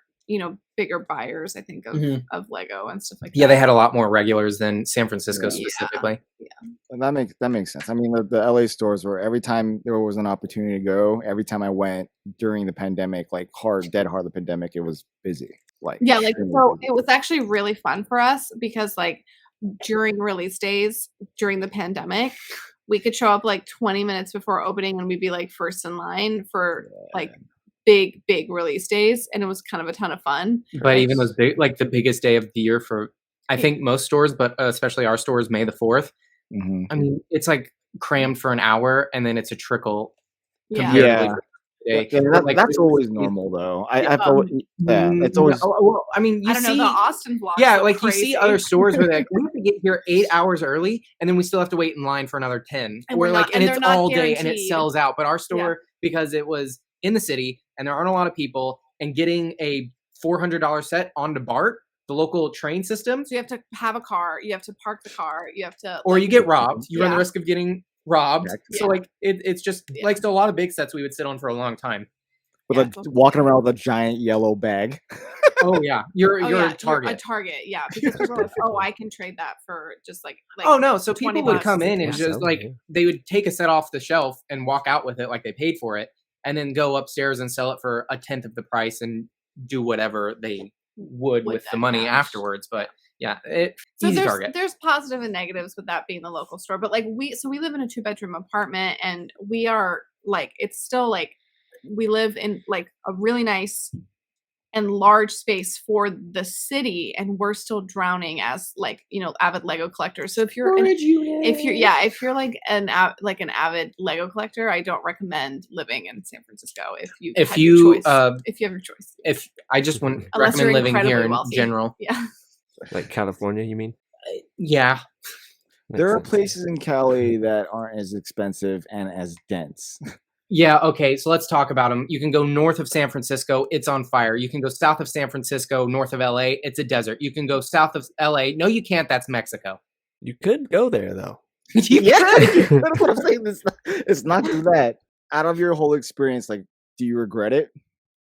bigger buyers, I think, of Lego and stuff like that. Yeah, they had a lot more regulars than San Francisco specifically. Yeah. And that makes sense. I mean, the LA stores were, every time there was an opportunity to go, every time I went during the pandemic, like dead hard the pandemic, it was busy. So it was actually really fun for us because like during release days during the pandemic, we could show up like 20 minutes before opening and we'd be like first in line for like big release days, and it was kind of a ton of fun. But even those big, like the biggest day of the year for I think most stores, but especially our stores, May the 4th. I mean, it's like crammed for an hour and then it's a trickle. Yeah. That's always normal though. It's always. Well, I mean, I don't know, the Austin vlog. Yeah, like crazy. You see other stores where like we have to get here 8 hours early, and then we still have to wait in line for another 10. And it's all day and it sells out. But our store, because it was in the city and there aren't a lot of people, and getting a $400 set onto BART, the local train system. So you have to have a car, you have to park the car, you have to, or you get robbed. You run the risk of getting robbed. So like it's just like, so a lot of big sets we would sit on for a long time. Walking around with a giant yellow bag. Oh yeah, you're a target. You're a target, yeah. Because people are like, oh, I can trade that for just like oh no. So people would come in and just like they would take a set off the shelf and walk out with it like they paid for it, and then go upstairs and sell it for a tenth of the price and do whatever they would with the money afterwards. But yeah, easy target. There's positive and negatives with that being the local store, but like we live in a 2-bedroom apartment, and we are like, it's still like we live in like a really nice and large space for the city, and we're still drowning as like, avid Lego collectors. So if you're like an avid Lego collector, I don't recommend living in San Francisco if you have your choice. If I just wouldn't recommend living here in general. Yeah. Like California, you mean? Yeah. There are places in Cali that aren't as expensive and as dense. Yeah, okay, so let's talk about them. You can go north of San Francisco, it's on fire. You can go south of San Francisco, north of LA, it's a desert. You can go south of LA. No, you can't, that's Mexico. You could go there, though. That's what I'm saying. It's not just that. Out of your whole experience, like, do you regret it?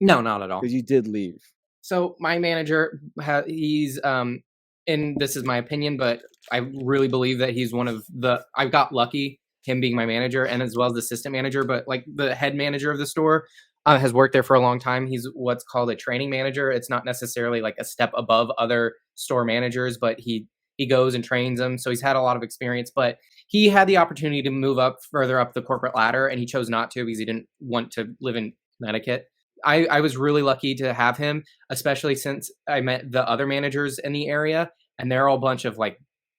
No, not at all. Because you did leave. So my manager, he's, and this is my opinion, but I really believe that he's I got lucky, him being my manager, and as well as the assistant manager, but like the head manager of the store has worked there for a long time. He's what's called a training manager. It's not necessarily like a step above other store managers, but he goes and trains them. So he's had a lot of experience, but he had the opportunity to move up further up the corporate ladder, and he chose not to because he didn't want to live in Connecticut. I was really lucky to have him, especially since I met the other managers in the area, and they're all a bunch of like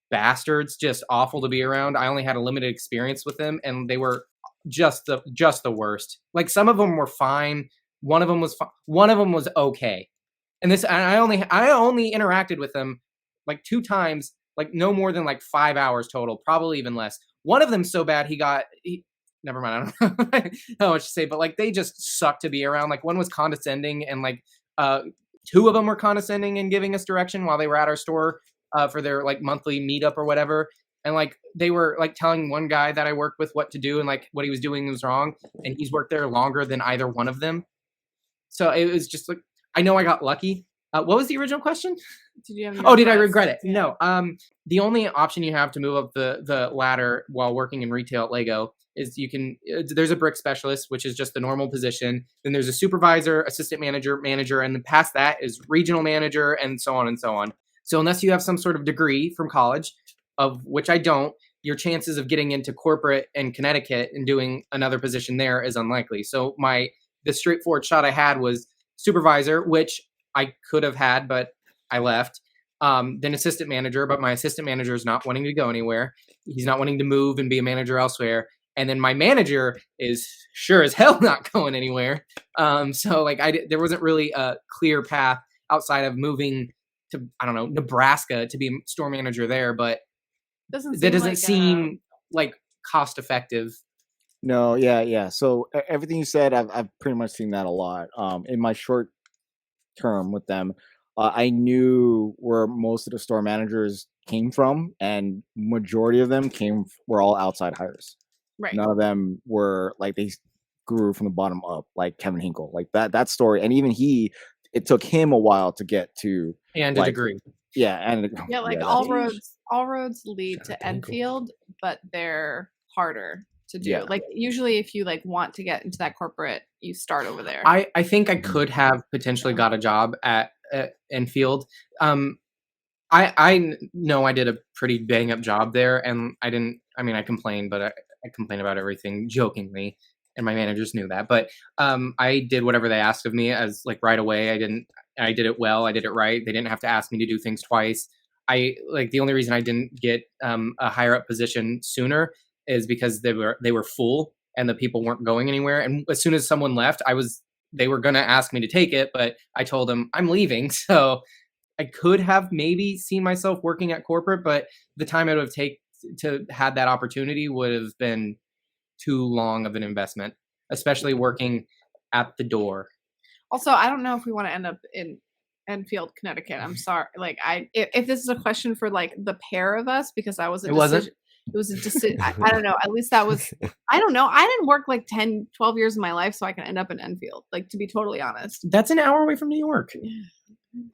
bastards, just awful to be around. I only had a limited experience with them, and they were just the worst. Like some of them were fine. One of them was okay. And I only interacted with them like 2 times, like no more than like 5 hours total, probably even less. One of them so bad never mind. I don't know how much to say, but like they just sucked to be around. Like one was condescending, and like 2 of them were condescending and giving us direction while they were at our store. for their like monthly meetup or whatever. And like they were like telling one guy that I worked with what to do and like what he was doing was wrong. And he's worked there longer than either one of them. So it was just like, I know I got lucky. What was the original question? Did you have did I regret it? Yeah. No. The only option you have to move up the ladder while working in retail at Lego is there's a brick specialist, which is just the normal position. Then there's a supervisor, assistant manager, and then past that is regional manager and so on and so on. So unless you have some sort of degree from college, of which I don't, your chances of getting into corporate in Connecticut and doing another position there is unlikely. So the straightforward shot I had was supervisor, which I could have had, but I left. Then assistant manager, but my assistant manager is not wanting to go anywhere. He's not wanting to move and be a manager elsewhere. And then my manager is sure as hell not going anywhere. So like there wasn't really a clear path outside of moving to, I don't know, Nebraska to be a store manager there, but that doesn't seem like cost effective. No, yeah. So everything you said, I've pretty much seen that a lot. In my short term with them, I knew where most of the store managers came from, and majority of them were all outside hires. Right. None of them were like they grew from the bottom up, like Kevin Hinkle, like that story. And even it took him a while to get to a degree. Yeah, and all roads lead to Enfield, but they're harder to do. Yeah. Like usually if you like want to get into that corporate, you start over there. I think I could have potentially got a job at Enfield. I know I did a pretty bang up job there, and I complained, but I complained about everything jokingly, and my managers knew that. But I did whatever they asked of me as like right away. I did it well. I did it right. They didn't have to ask me to do things twice. The only reason I didn't get a higher up position sooner is because they were full and the people weren't going anywhere. And as soon as someone left, they were going to ask me to take it, but I told them I'm leaving. So I could have maybe seen myself working at corporate, but the time it would have taken to have that opportunity would have been too long of an investment, especially working at the door. Also, I don't know if we want to end up in Enfield, Connecticut. I'm sorry. Like if this is a question for like the pair of us, because I was a decision. It was a decision. I don't know. At least that was, I don't know. I didn't work like 10, 12 years of my life so I can end up in Enfield, like to be totally honest. That's an hour away from New York.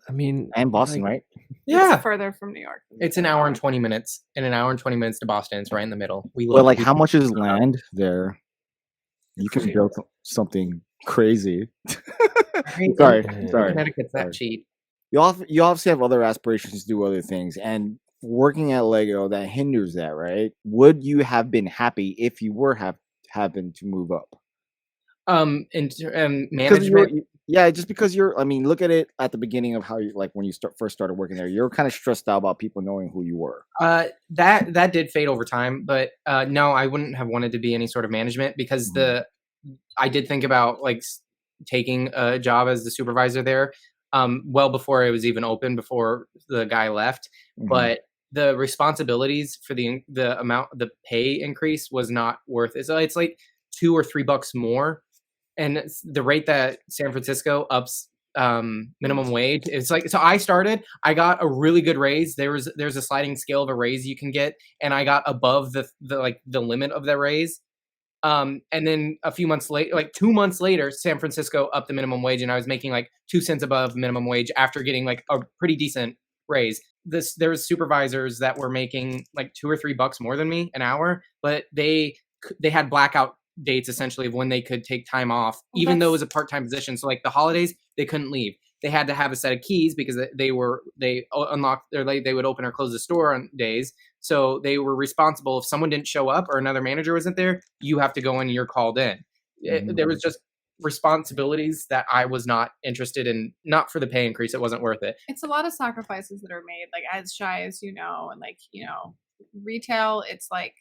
I mean, and Boston, right? Yeah. It's further from New York. It's an hour and 20 minutes. And an hour and 20 minutes to Boston. It's right in the middle. But like, how much is land there? You can build something crazy. Sorry. Connecticut's that cheap. You obviously have other aspirations to do other things, and working at Lego, that hinders that, right? Would you have been happy if you were happened to move up? In management. Just because look at it at the beginning of how you, like when you first started working there, you're kind of stressed out about people knowing who you were. That did fade over time, but no, I wouldn't have wanted to be any sort of management because I did think about like taking a job as the supervisor there. Well before it was even open, before the guy left, but the responsibilities for the pay increase was not worth it. So it's like $2 or $3 more, and the rate that San Francisco ups minimum wage, it's like, so I got a really good raise. There's a sliding scale of a raise you can get, and I got above the limit of the raise. And then a few months later, like 2 months later, San Francisco upped the minimum wage, and I was making like 2 cents above minimum wage after getting like a pretty decent raise. There was supervisors that were making like $2 or $3 more than me an hour, but they had blackout dates essentially of when they could take time off, even though it was a part-time position. So like the holidays, they couldn't leave. They had to have a set of keys because they unlocked they would open or close the store on days. So they were responsible. If someone didn't show up or another manager wasn't there, you have to go in, you're called in. There was just responsibilities that I was not interested in, not for the pay increase. It wasn't worth it. It's a lot of sacrifices that are made, like as shy as and like, retail, it's like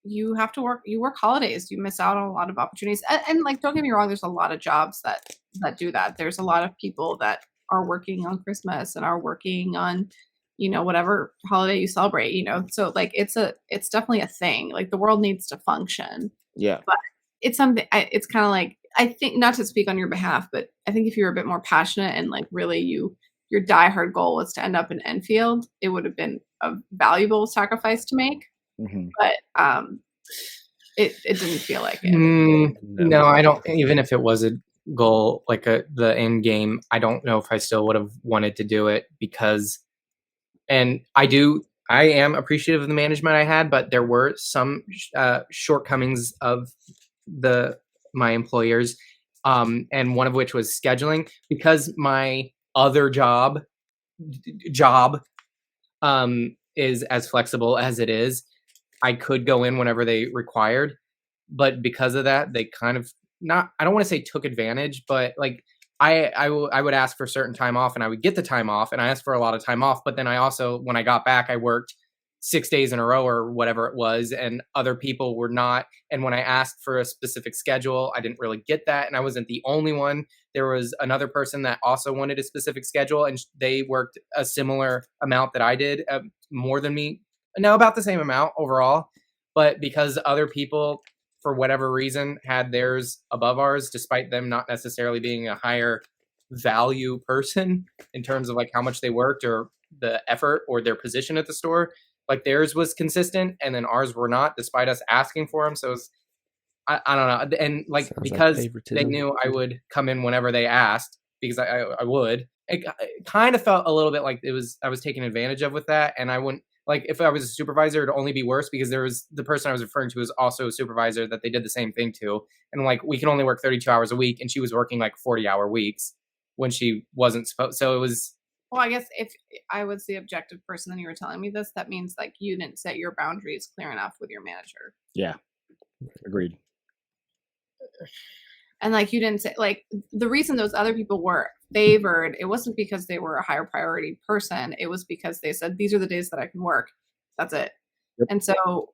you have to work, you work holidays, you miss out on a lot of opportunities. And like, don't get me wrong, there's a lot of jobs that do that. There's a lot of people that are working on Christmas and are working on, whatever holiday you celebrate, so like, it's definitely a thing. Like the world needs to function. Yeah. But it's something, it's kind of like, I think, not to speak on your behalf, but I think if you're a bit more passionate and like really you your diehard goal was to end up in Enfield, it would have been a valuable sacrifice to make. Mm-hmm. But it didn't feel like it. No, I don't. Even if it was a goal, like the end game, I don't know if I still would have wanted to do it because, and I am appreciative of the management I had, but there were some shortcomings of my employers, and one of which was scheduling, because my other job is as flexible as it is. I could go in whenever they required, but because of that, they kind of I don't want to say took advantage, but like I would ask for certain time off and I would get the time off, and I asked for a lot of time off, but then I also, when I got back, I worked 6 days in a row or whatever it was, and other people were not. And when I asked for a specific schedule, I didn't really get that. And I wasn't the only one. There was another person that also wanted a specific schedule, and they worked a similar amount that I did, more than me. No, about the same amount overall. But because other people, for whatever reason, had theirs above ours, despite them not necessarily being a higher value person in terms of like how much they worked or the effort or their position at the store, like theirs was consistent and then ours were not, despite us asking for them. So it was, I don't know. And like, Sounds because like they favoritism. knew I would come in whenever they asked, because I would, it kind of felt a little bit like I was taken advantage of with that. And I wouldn't, like, if I was a supervisor, it'd only be worse, because there was the person I was referring to was also a supervisor that they did the same thing to. And like, we can only work 32 hours a week, and she was working like 40-hour weeks when she wasn't supposed. So it was. Well, I guess if I was the objective person and you were telling me this, that means like you didn't set your boundaries clear enough with your manager. Yeah, agreed. And like you didn't say, like, the reason those other people were favored, it wasn't because they were a higher priority person. It was because they said, these are the days that I can work. That's it. Yep. And so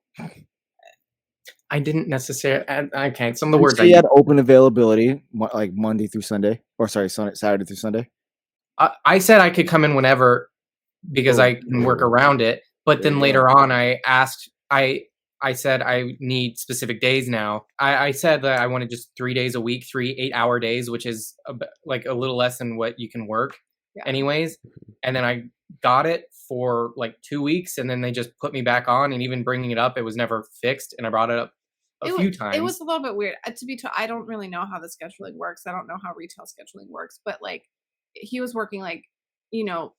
I didn't necessarily. Okay, some of the words So you had open availability, like Monday through Sunday, or sorry, Saturday through Sunday. I said I could come in whenever because I can work around it. But then later on, I asked, I said I need specific days now. I said that I wanted just 3 days a week, 3 8-hour days, which is like a little less than what you can work anyways. And then I got it for like 2 weeks, and then they just put me back on. And even bringing it up, it was never fixed. And I brought it up a few times. It was a little bit weird. I don't really know how the scheduling works. I don't know how retail scheduling works, but like he was working like,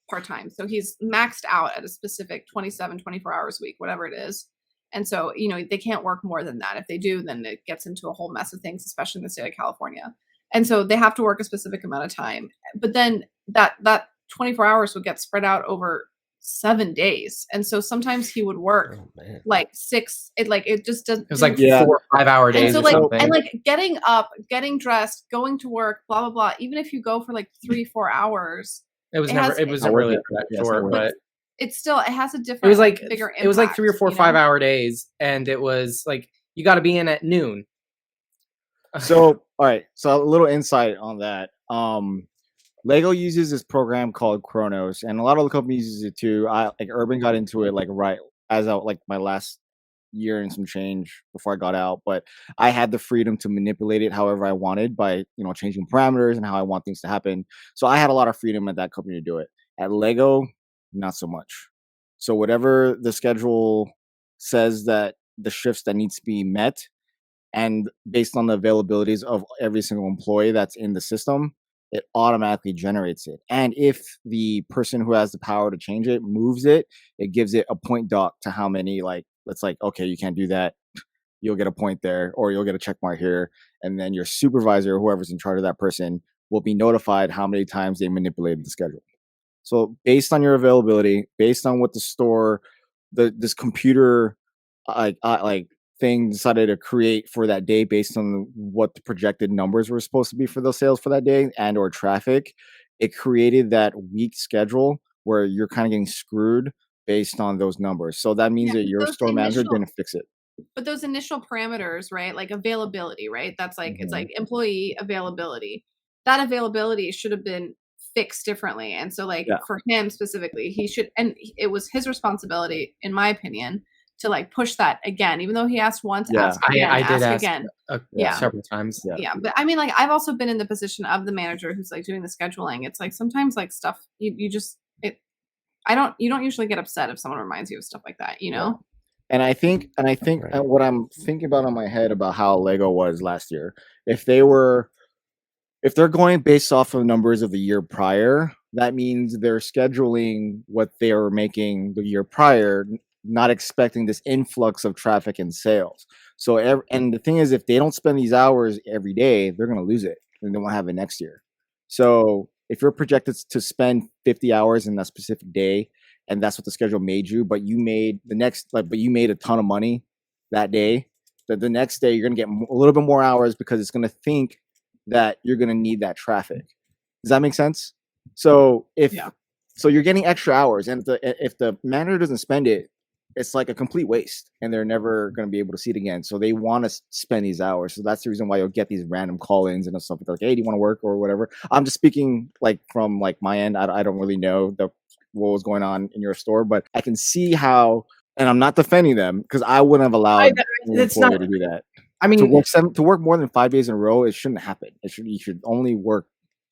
part-time. So he's maxed out at a specific 27, 24 hours a week, whatever it is. And so, they can't work more than that. If they do, then it gets into a whole mess of things, especially in the state of California. And so they have to work a specific amount of time. But then that 24 hours would get spread out over 7 days. And so sometimes he would work like 6. It just doesn't. It was like 4 or 5 hour days. And so or like, something. and like getting up, getting dressed, going to work, blah blah blah. Even if you go for like 3-4 hours, it was really that short, but it has a different. It was like bigger impact, it was like 3 or 4 5-hour days, and it was like you got to be in at noon. So all right, so a little insight on that. Lego uses this program called Chronos, and a lot of the companies use it too. Urban got into it like right as my last year and some change before I got out, but I had the freedom to manipulate it however I wanted by changing parameters and how I want things to happen. So I had a lot of freedom at that company to do it. At Lego, not so much. So whatever the schedule says that the shifts that needs to be met, and based on the availabilities of every single employee that's in the system, it automatically generates it. And if the person who has the power to change it moves it, it gives it a point dot to how many, it's like, okay, you can't do that. You'll get a point there, or you'll get a check mark here. And then your supervisor, whoever's in charge of that person, will be notified how many times they manipulated the schedule. So based on your availability, based on what the store, this computer thing decided to create for that day, based on what the projected numbers were supposed to be for those sales for that day and or traffic, it created that week schedule where you're kind of getting screwed based on those numbers. So that means that your store manager didn't fix it. But those initial parameters, right? Like availability, right? That's like, it's like employee availability. That availability should have been fixed differently. And so for him specifically, he should, and it was his responsibility, in my opinion, to like push that again, even though he asked once, Yeah. ask again, I did ask again. Yeah. several times. Yeah. Yeah, but I mean, like, I've also been in the position of the manager who's like doing the scheduling. It's like sometimes like stuff you just you don't usually get upset if someone reminds you of stuff like that, you know? And I think Right. what I'm thinking about in my head about how Lego was last year, if they're going based off of numbers of the year prior, that means they're scheduling what they were making the year prior, not expecting this influx of traffic and sales. So, and the thing is, if they don't spend these hours every day, they're going to lose it and they won't have it next year. So, if you're projected to spend 50 hours in that specific day, and that's what the schedule made you, but you made you made a ton of money that day, that the next day you're going to get a little bit more hours because it's going to think that you're going to need that traffic. Does that make sense? So so you're getting extra hours, and if the manager doesn't spend it, it's like a complete waste, and they're never going to be able to see it again. So they want to spend these hours. So that's the reason why you'll get these random call-ins and stuff like, hey, do you want to work or whatever? I'm just speaking like from like my end. I don't really know what was going on in your store, but I can see how. And I'm not defending them because I wouldn't have allowed an employee to do that. I mean, to work more than 5 days in a row, it shouldn't happen. You should only work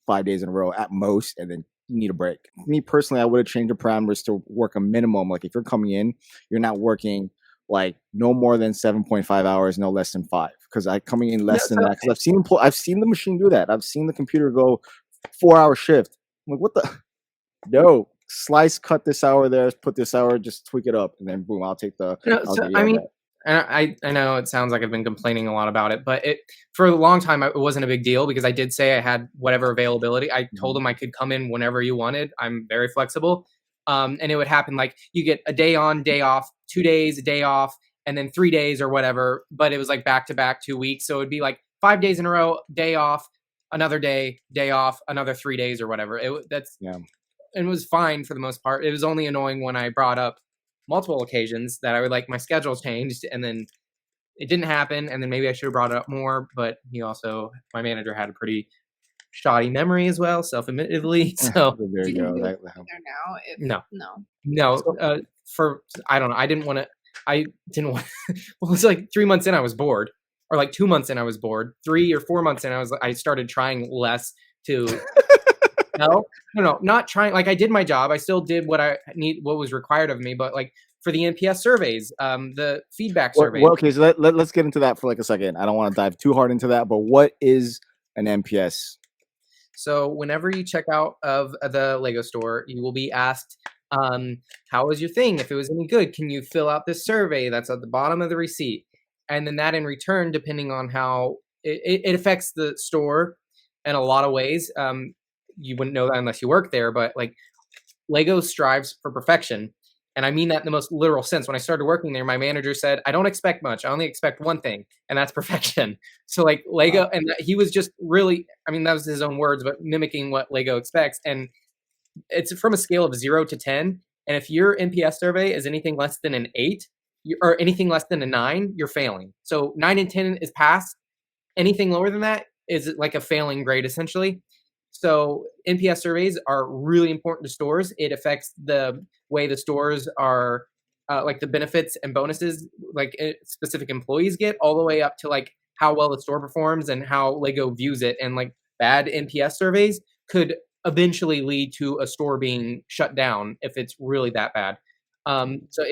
5 days in a row at most, and then you need a break. Me personally, I would have changed the parameters to work a minimum. Like if you're coming in, you're not working like no more than 7.5 hours, no less than 5. Because coming in less than that, because I've seen the machine do that. I've seen the computer go 4-hour shift. I'm like, what the? No, cut this hour there, put this hour, just tweak it up, and then boom, I'll take the. I know it sounds like I've been complaining a lot about it, but for a long time it wasn't a big deal because I did say I had whatever availability. I told them I could come in whenever you wanted. I'm very flexible. And it would happen like you get a day on, day off, 2 days, a day off, and then 3 days or whatever. But it was like back to back 2 weeks. So it'd be like 5 days in a row, day off, another day off, another 3 days or whatever. And it was fine for the most part. It was only annoying when I brought up multiple occasions that I would like my schedule changed, and then it didn't happen, and then maybe I should have brought it up more. But my manager had a pretty shoddy memory as well, self-admittedly. So there you go. I don't know. I didn't want to. Well, it was like 3 months in, I was bored, or like 2 months in, I was bored. 3 or 4 months in, I started trying less to. No, not trying. Like I did my job. I still did what was required of me. But like for the NPS surveys, the feedback surveys. Well, okay, so let's get into that for like a second. I don't want to dive too hard into that, but what is an NPS? So whenever you check out of the Lego store, you will be asked, how was your thing? If it was any good, can you fill out this survey that's at the bottom of the receipt? And then that in return, depending on how it affects the store in a lot of ways. You wouldn't know that unless you work there, but like Lego strives for perfection. And I mean that in the most literal sense. When I started working there, my manager said, I don't expect much. I only expect one thing, and that's perfection. So like Lego, and he was just really, that was his own words, but mimicking what Lego expects. And it's from a scale of 0 to 10. And if your NPS survey is anything less than an 8 or anything less than a 9, you're failing. So 9 and 10 is pass. Anything lower than that is like a failing grade, essentially. So NPS surveys are really important to stores. It affects the way the stores are, like the benefits and bonuses like specific employees get, all the way up to like how well the store performs and how Lego views it. And like bad NPS surveys could eventually lead to a store being shut down if it's really that bad. So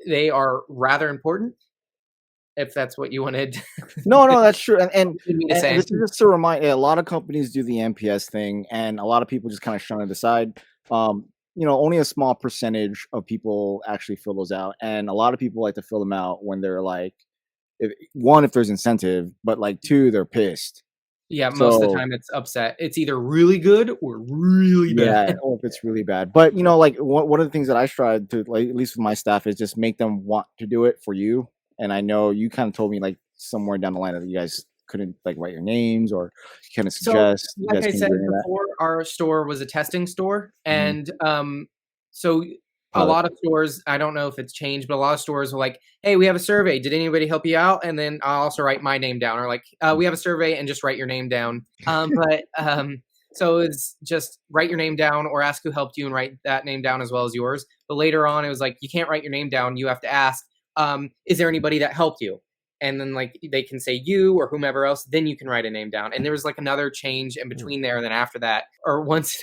they are rather important. If that's what you wanted. No, that's true. And this is just to remind, a lot of companies do the NPS thing, and a lot of people just kind of shun it aside. Only a small percentage of people actually fill those out, and a lot of people like to fill them out when they're like, if there's incentive, but like 2, they're pissed. Yeah, most of the time it's upset. It's either really good or really bad. Yeah, or if it's really bad. But like one of the things that I strive to, like, at least with my staff, is just make them want to do it for you. And I know you kind of told me like somewhere down the line that you guys couldn't like write your names or kind of suggest. So, like I said before, our store was a testing store, and so a lot of stores, I don't know if it's changed, but a lot of stores were like, "Hey, we have a survey. Did anybody help you out?" And then I'll also write my name down, or like, "We have a survey," and just write your name down. So it's just write your name down or ask who helped you and write that name down as well as yours. But later on, it was like you can't write your name down. You have to ask. is there anybody that helped you? And then like they can say you or whomever else, then you can write a name down. And there was like another change in between there. And then after that, or once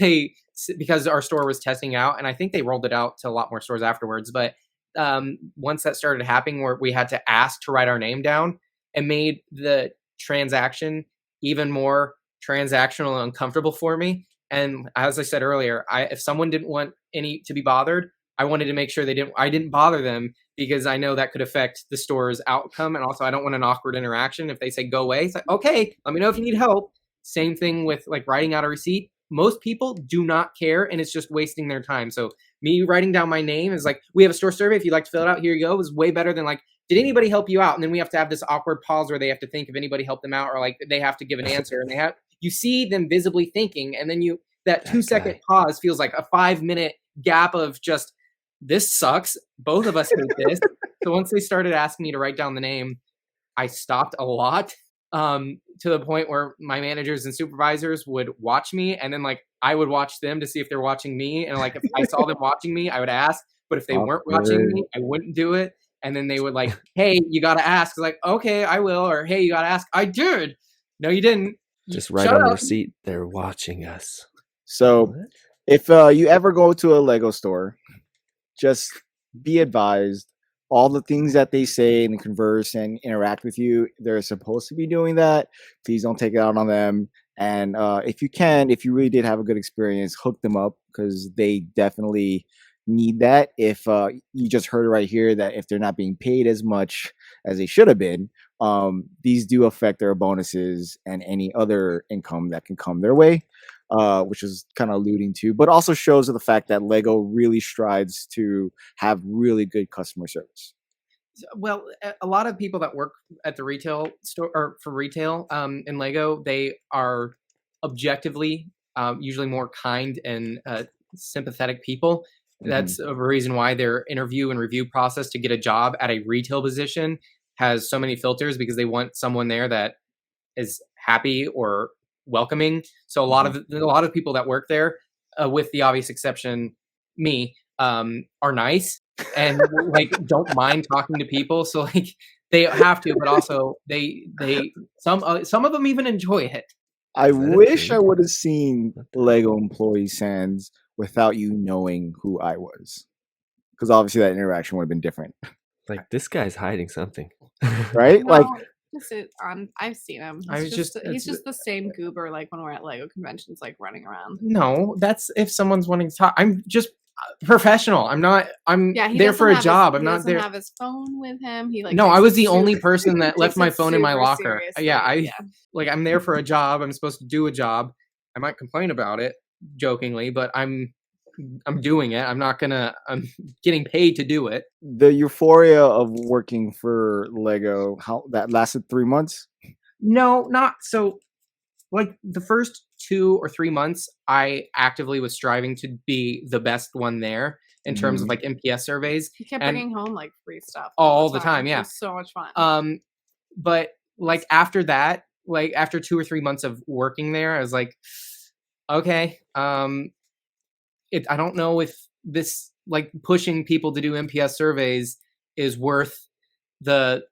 because our store was testing out, and I think they rolled it out to a lot more stores afterwards. But once that started happening where we had to ask to write our name down, it made the transaction even more transactional and uncomfortable for me. And as I said earlier, if someone didn't want any to be bothered, I wanted to make sure I didn't bother them, because I know that could affect the store's outcome. And also I don't want an awkward interaction. If they say go away, it's like, okay, let me know if you need help. Same thing with like writing out a receipt. Most people do not care, and it's just wasting their time. So me writing down my name is like, we have a store survey. If you'd like to fill it out, here you go, is way better than like, did anybody help you out? And then we have to have this awkward pause where they have to think if anybody helped them out, or like they have to give an answer, and you see them visibly thinking. And then that 2-second pause feels like a 5-minute gap of just, this sucks. Both of us hate this. So once they started asking me to write down the name, I stopped a lot, to the point where my managers and supervisors would watch me, and then like I would watch them to see if they're watching me. And like if I saw them watching me, I would ask. But if they weren't watching me, I wouldn't do it. And then they would like, hey, you got to ask. Like, okay, I will. Or hey, you got to ask. I did. No, you didn't. Just write on the receipt, they're watching us. So if you ever go to a Lego store, just be advised, all the things that they say and converse and interact with you, they're supposed to be doing that. Please don't take it out on them. And if you really did have a good experience, hook them up, because they definitely need that. If you just heard right here that if they're not being paid as much as they should have been, these do affect their bonuses and any other income that can come their way. Which is kind of alluding to, but also shows the fact that Lego really strives to have really good customer service. Well, a lot of people that work at the retail store or for retail in Lego, they are objectively usually more kind and sympathetic people. That's a reason why their interview and review process to get a job at a retail position has so many filters, because they want someone there that is happy or welcoming. So a lot of people that work there, with the obvious exception me, are nice and like don't mind talking to people. So like they have to, but also they some of them even enjoy it. I wish I would have seen Lego employee Sans without you knowing who I was, because obviously that interaction would have been different. Like, this guy's hiding something, right? No, Like, I've seen him. He's just the same goober like when we're at Lego conventions, like running around. No, that's if someone's wanting to talk. I'm just professional. I'm there for a job. I'm not there. He doesn't have his phone with him. He like no, I was the only person that left my phone in my locker. Seriously. Like I'm there for a job. I'm supposed to do a job. I might complain about it jokingly, but I'm doing it. I'm getting paid to do it. The euphoria of working for Lego, how that lasted 3 months? No, not so. Like the first 2 or 3 months, I actively was striving to be the best one there in terms of like NPS surveys. He kept bringing home like free stuff all the time. Yeah, it was so much fun. But like after that, like after 2 or 3 months of working there, I was like, okay, I don't know if this like pushing people to do NPS surveys is worth the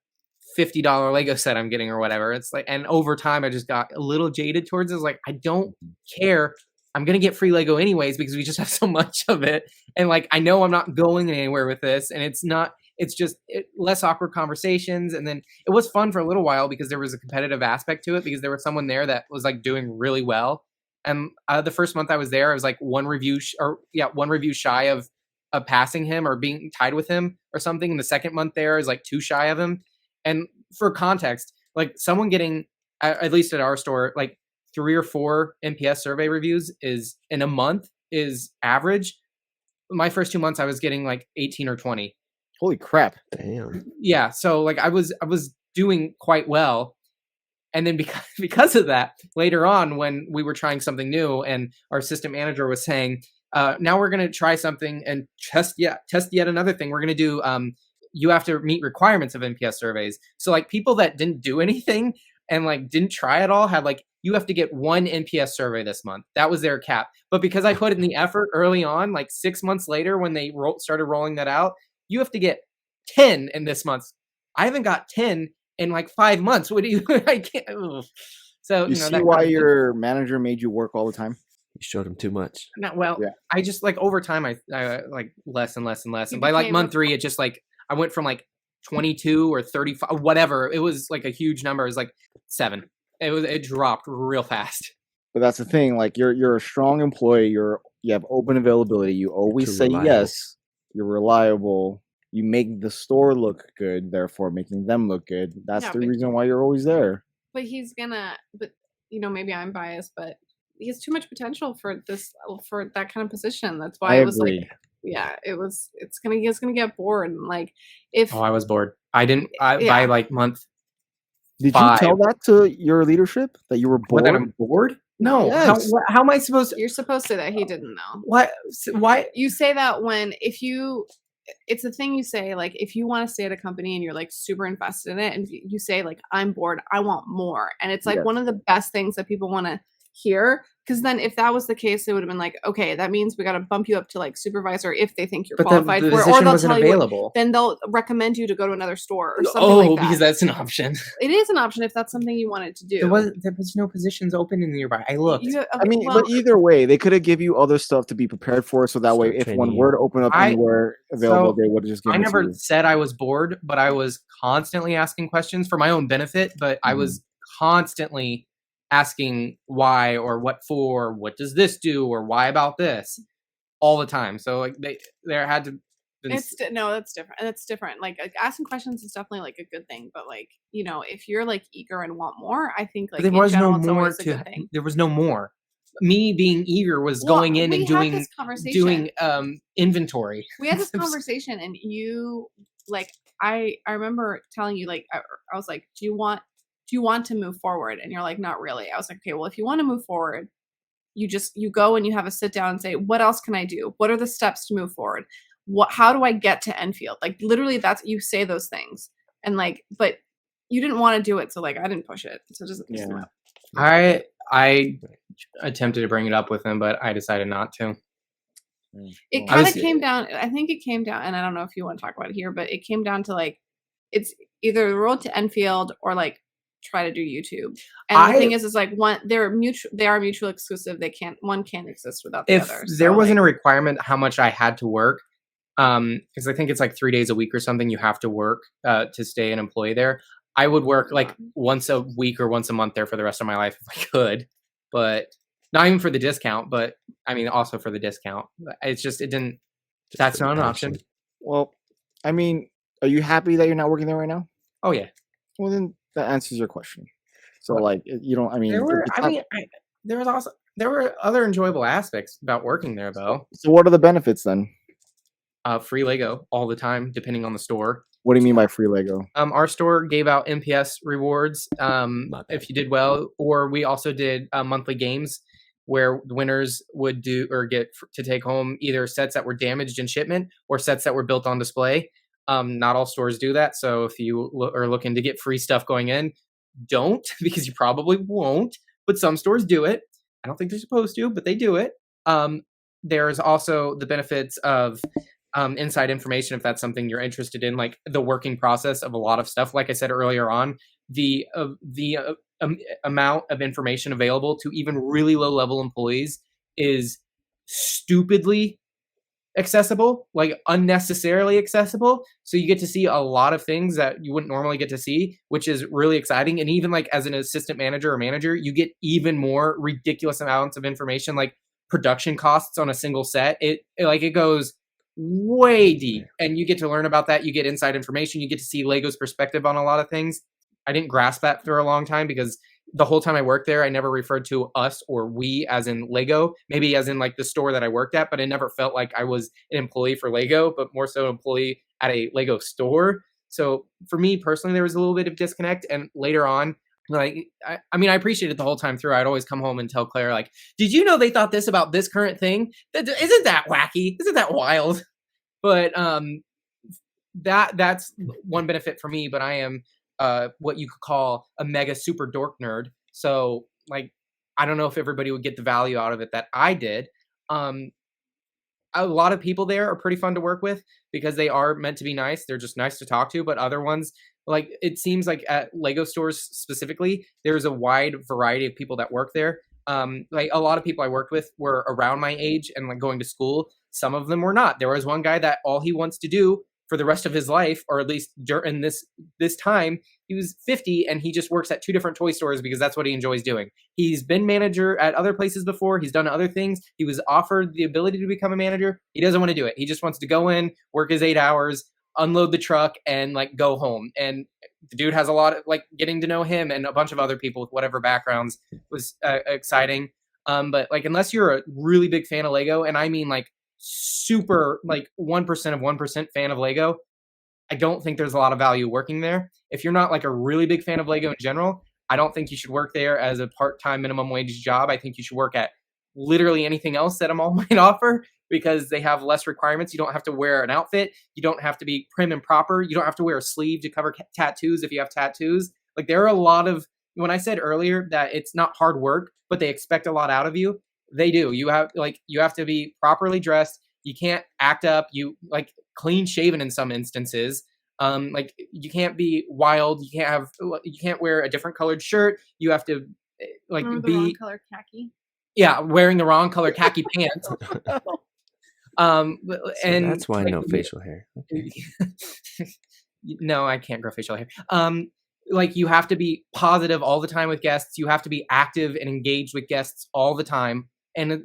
$50 Lego set I'm getting or whatever. It's like, and over time I just got a little jaded towards it. It's like, I don't care. I'm going to get free Lego anyways, because we just have so much of it. And like, I know I'm not going anywhere with this, and it's just less awkward conversations. And then it was fun for a little while because there was a competitive aspect to it, because there was someone there that was like doing really well. And the first month I was there, I was like one review shy of passing him or being tied with him or something. And the second month there is like 2 shy of him. And for context, like someone getting, at least at our store, like 3 or 4 NPS survey reviews is in a month is average. My first 2 months, I was getting like 18 or 20. Holy crap. Damn. Yeah. So like I was doing quite well. And then because of that, later on when we were trying something new and our assistant manager was saying, now we're going to try something and test yet another thing. We're going to do, you have to meet requirements of NPS surveys. So like people that didn't do anything and like didn't try at all had like, you have to get 1 NPS survey this month. That was their cap. But because I put in the effort early on, like 6 months later when they started rolling that out, you have to get 10 in this month. I haven't got 10 in like 5 months. What do you? I can't. Ugh. So You know see that why kind of thing. your manager made you work all the time? You showed him too much. Not well. Yeah. I just like over time. I like less and less and less. You And by like became month 3, it just like I went from like 22 or 35, whatever. It was like a huge number. It was like 7. It dropped real fast. But that's the thing. Like you're a strong employee. You have open availability. You always Too say reliable. yes. You're reliable. You make the store look good, therefore making them look good. That's Yeah, the but- reason why you're always there. But he's gonna. But maybe I'm biased, but he has too much potential for that kind of position. That's why I it was agree. like, yeah, it's gonna get bored. And like, if Oh, I was bored. I didn't. By Yeah. like month Did 5. you tell that to your leadership that you were What, bored? that I'm bored? No. Yes. How am I supposed to? you're supposed to that he didn't know. What? Why? You say that it's a thing you say, like, if you want to stay at a company and you're like super invested in it and you say like, I'm bored, I want more. And it's like Yes. one of the best things that people want to hear. Because then if that was the case, it would have been like, okay, that means we got to bump you up to like supervisor if they think you're But qualified the for it, or position they'll wasn't tell you what- available. then they'll recommend you to go to another store or something Oh, like that. because that's an option. It is an option if that's something you wanted to do. There was no positions open in nearby. I looked. I mean, but either way, they could have give you other stuff to be prepared for, so that way, Start if training one you. were to open up I- anywhere available, so they would have just I given it to never you. said I was bored, but I was constantly asking questions for my own benefit. But I was constantly asking why or what for, what does this do, or why about this, all the time. So like there had to. That's different. And it's different. Like asking questions is definitely like a good thing, but like, if you're like eager and want more, I think like there in was no general, it's more always a good thing. There was no more. Me being eager was Well, going in we and had this conversation. inventory. We had this conversation, and you like I remember telling you, like, I was like, do you want to move forward? And you're like, not really. I was like, okay, well, if you want to move forward, you go and you have a sit down and say, what else can I do? What are the steps to move forward? How do I get to Enfield? Like literally that's, you say those things, and like, but you didn't want to do it. So like, I didn't push it. So just, I attempted to bring it up with him, but I decided not to. it Well, kind of was- came down, I think it came down, and I don't know if you want to talk about it here, but it came down to like, it's either the road to Enfield or like try to do YouTube. And the thing is like they are mutually exclusive. One can't exist without the If other. there So, wasn't like, a requirement how much I had to work, because I think it's like 3 days a week or something you have to work to stay an employee there, I would work like once a week or once a month there for the rest of my life if I could, but not even for the discount, but I mean also for the discount. It's just, that's not an option. Well, I mean, are you happy that you're not working there right now? Oh yeah. Well, then that answers your question. So, What? like, you don't. I mean, There were, it's I not- mean, there were other enjoyable aspects about working there though. So, what are the benefits then? Free Lego all the time, depending on the store. What do you mean by free Lego? Our store gave out MPS rewards Not bad. if you did well, or we also did monthly games where the winners would do or get to take home either sets that were damaged in shipment or sets that were built on display. Not all stores do that, so if you are looking to get free stuff going in, don't, because you probably won't. But some stores do it. I don't think they're supposed to, but they do it. There's also the benefits of inside information if that's something you're interested in, like the working process of a lot of stuff. Like I said earlier on, the amount of information available to even really low level employees is stupidly accessible, like unnecessarily accessible. So you get to see a lot of things that you wouldn't normally get to see, which is really exciting. And even like as an assistant manager or manager, you get even more ridiculous amounts of information, like production costs on a single set. It goes way deep, and you get to learn about that. You get inside information. You get to see Lego's perspective on a lot of things. I didn't grasp that for a long time because the whole time I worked there, I never referred to us or we as in Lego, maybe as in like the store that I worked at, but it never felt like I was an employee for Lego, but more so an employee at a Lego store. So for me personally, there was a little bit of disconnect. And later on, like, I mean, I appreciated the whole time through. I'd always come home and tell Claire, like, did you know they thought this about this current thing? Isn't that wacky? Isn't that wild? But that's one benefit for me, but I am what you could call a mega super dork nerd. So like, I don't know if everybody would get the value out of it that I did. a lot of people there are pretty fun to work with because they are meant to be nice. They're just nice to talk to. But other ones, like it seems like at Lego stores specifically, there's a wide variety of people that work there. Like a lot of people I worked with were around my age and like going to school. Some of them were not. There was one guy that all he wants to do for the rest of his life, or at least during this time, he was 50 and he just works at 2 different toy stores because that's what he enjoys doing. He's been manager at other places before. He's done other things. He was offered the ability to become a manager. He doesn't want to do it. He just wants to go in, work his 8 hours, unload the truck, and like go home. And the dude has a lot of like getting to know him and a bunch of other people with whatever backgrounds was exciting. But like unless you're a really big fan of Lego, and I mean like super like 1% of 1% fan of Lego, I don't think there's a lot of value working there. If you're not like a really big fan of Lego in general, I don't think you should work there as a part-time minimum wage job. I think you should work at literally anything else that a mall might offer because they have less requirements. You don't have to wear an outfit. You don't have to be prim and proper. You don't have to wear a sleeve to cover tattoos if you have tattoos. Like there are a lot of, when I said earlier that it's not hard work, but they expect a lot out of you, they do. You have to be properly dressed. You can't act up. You like clean shaven in some instances. Like you can't be wild. You can't wear a different colored shirt. You have to like Remember be the wrong color khaki. Yeah, wearing the wrong color khaki pants. So And that's why like, no facial hair. Okay. No, I can't grow facial hair. Like you have to be positive all the time with guests. You have to be active and engaged with guests all the time. And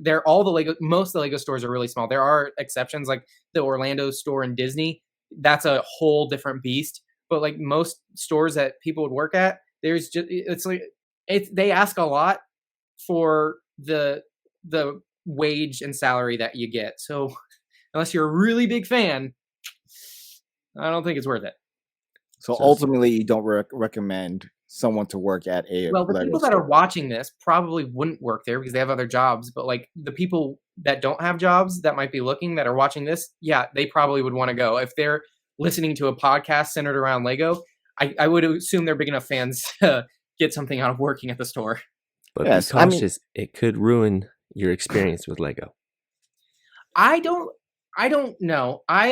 most of the Lego stores are really small. There are exceptions like the Orlando store in Disney. That's a whole different beast. But like most stores that people would work at, they ask a lot for the wage and salary that you get. So unless you're a really big fan, I don't think it's worth it. So ultimately, you don't recommend someone to work at a Well, the Lego people store. that are watching this probably wouldn't work there because they have other jobs. But like the people that don't have jobs that might be looking, that are watching this, yeah, they probably would want to go. If they're listening to a podcast centered around Lego, I would assume they're big enough fans to get something out of working at the store. But Yes, be I mean- cautious. It could ruin your experience with Lego. I don't know. I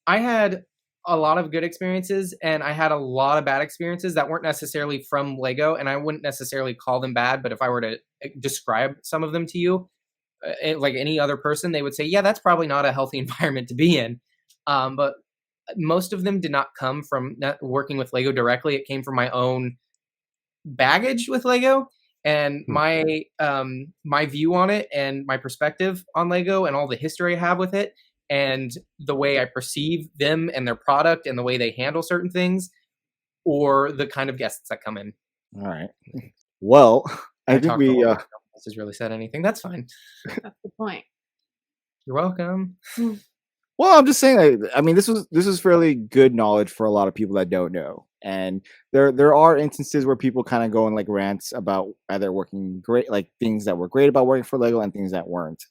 had a lot of good experiences and I had a lot of bad experiences that weren't necessarily from Lego, and I wouldn't necessarily call them bad, but if I were to describe some of them to you, like any other person, they would say, yeah, that's probably not a healthy environment to be in. But most of them did not come from not working with Lego directly. It came from my own baggage with Lego and my view on it and my perspective on Lego and all the history I have with it and the way I perceive them and their product and the way they handle certain things or the kind of guests that come in. All right. Well, I think talked we. a lot, no one else has really said anything. That's fine. That's the point. You're welcome. Well, I'm just saying. I mean, this is fairly good knowledge for a lot of people that don't know. And there are instances where people kind of go in like rants about either working great, like things that were great about working for Lego and things that weren't.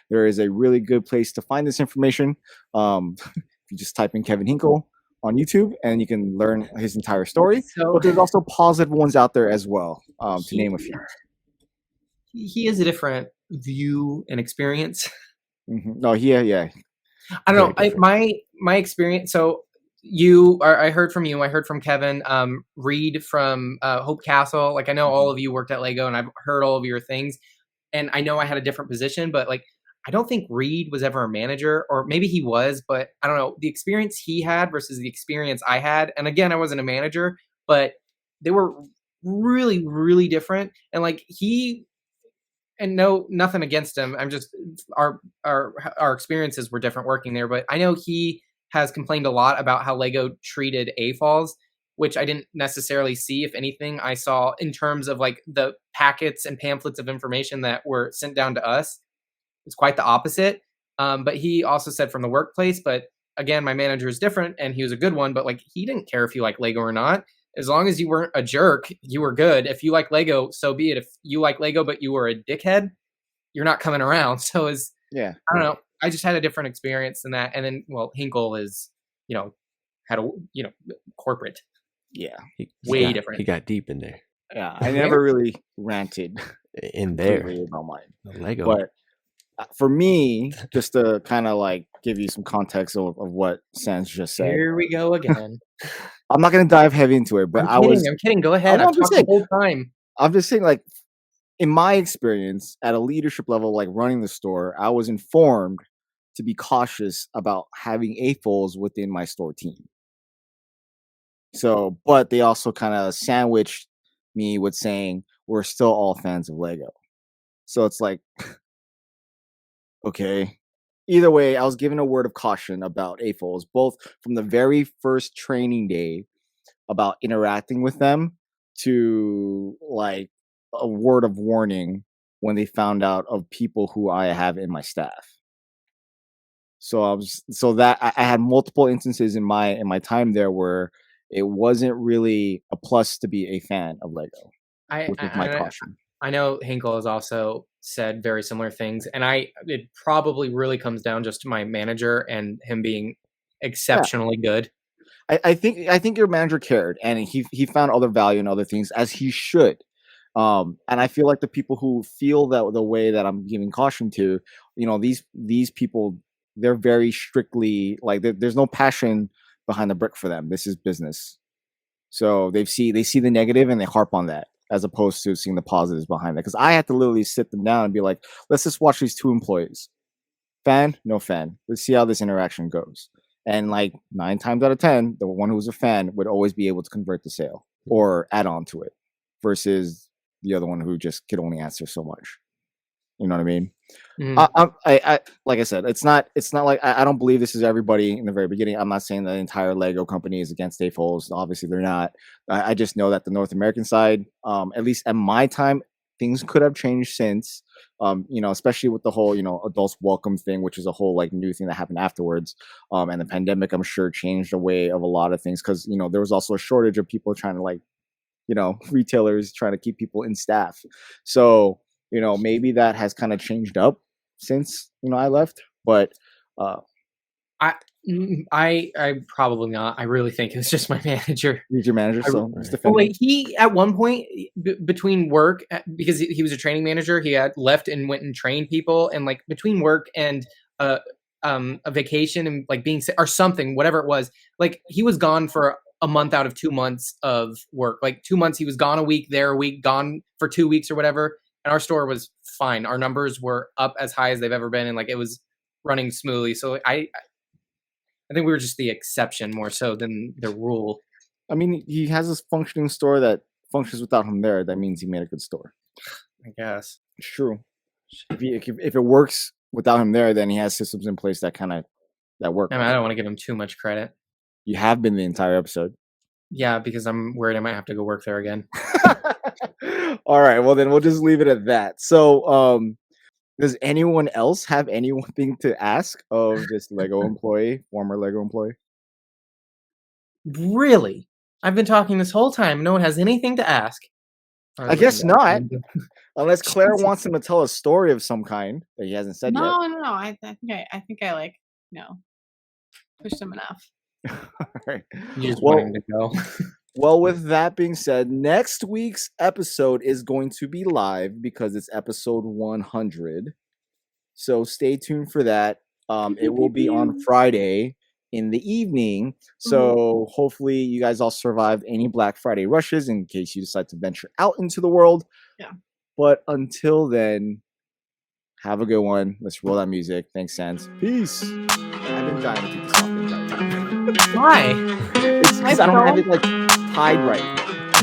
There is a really good place to find this information. If you just type in Kevin Hinkle on YouTube, and you can learn his entire story. So But there's also positive ones out there as well, to name a few. he has a different view and experience. No, yeah. I don't Very know. My experience. So I heard from you. I heard from Kevin. Reed from Hope Castle. Like I know all of you worked at Lego, and I've heard all of your things. And I know I had a different position, but like I don't think Reed was ever a manager, or maybe he was, but I don't know the experience he had versus the experience I had. And again, I wasn't a manager, but they were really, really different. And like and no, nothing against him. I'm just our experiences were different working there. But I know he has complained a lot about how Lego treated AFOLs, which I didn't necessarily see. If anything, I saw in terms of like the packets and pamphlets of information that were sent down to us, it's quite the opposite. But he also said from the workplace. But again, my manager is different, and he was a good one. But like he didn't care if you like Lego or not. As long as you weren't a jerk, you were good. If you like Lego, so be it. If you like Lego, but you were a dickhead, you're not coming around. So I don't know. I just had a different experience than that. And then, well, Hinkle is, had a, corporate. Yeah. Way different. He got deep in there. Yeah. I never really ranted In there. completely about mine. Lego. But for me, just to kind of like give you some context of what Sans just said. Here we go again. I'm not gonna dive heavy into it, but I'm kidding. Go ahead. I've talked the whole time. I'm just saying, like, in my experience at a leadership level, like running the store, I was informed to be cautious about having AFOLs within my store team. So, but they also kind of sandwiched me with saying we're still all fans of Lego. So it's like, okay. Either way, I was given a word of caution about AFOLs, both from the very first training day about interacting with them to like a word of warning when they found out of people who I have in my staff. So I had multiple instances in my time there where it wasn't really a plus to be a fan of Lego. Which was my caution. I know Hinkle has also said very similar things, and it probably really comes down just to my manager and him being exceptionally good. I think your manager cared, and he found other value in other things, as he should. And I feel like the people who feel that the way that I'm giving caution to, these people, they're very strictly like there's no passion behind the brick for them. This is business, so they see the negative and they harp on that, as opposed to seeing the positives behind that. Because I had to literally sit them down and be like, let's just watch these two employees. Fan, no fan. Let's see how this interaction goes. And like 9 times out of 10, the one who was a fan would always be able to convert the sale or add on to it, versus the other one who just could only answer so much. You know what I mean? I like I said, it's not like I don't believe this is everybody in the very beginning. I'm not saying the entire Lego company is against AFOLs. Obviously, they're not. I just know that the North American side, at least at my time, things could have changed since. Especially with the whole adults welcome thing, which is a whole like new thing that happened afterwards. And the pandemic, I'm sure, changed the way of a lot of things, because there was also a shortage of people trying to like, retailers trying to keep people in staff. So maybe that has kind of changed up since I left, but I probably not. I really think it's just my manager. He's your manager, so he at one point between work, because he was a training manager, he had left and went and trained people, and like between work and a vacation and like being sick or something, whatever it was, like he was gone for a month out of 2 months of work. Like 2 months, he was gone a week, there a week, gone for 2 weeks or whatever. And our store was fine. Our numbers were up as high as they've ever been, and like it was running smoothly. So I think we were just the exception more so than the rule. I mean, he has this functioning store that functions without him there. That means he made a good store. I guess it's true. If it works without him there, then he has systems in place that work. I don't want to give him too much credit. You have been the entire episode. Yeah, because I'm worried I might have to go work there again. All right, well then we'll just leave it at that. So, does anyone else have anything to ask of this former Lego employee? Really? I've been talking this whole time. No one has anything to ask. I guess not. Unless Claire wants him to tell a story of some kind that he hasn't said yet. No. I think I pushed him enough. All right. You just want him to go. Well, with that being said, next week's episode is going to be live because it's episode 100. So stay tuned for that. It will be on Friday in the evening. So hopefully you guys all survived any Black Friday rushes in case you decide to venture out into the world. Yeah. But until then, have a good one. Let's roll that music. Thanks, Sans. Peace. I've been dying to take this off. Why? It's because I don't have it like tied right.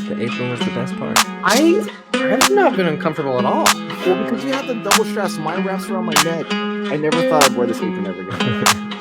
The apron was the best part. I've not been uncomfortable at all. Well, because you have the double straps. Mine wraps around my neck. I never thought I'd wear this apron ever again.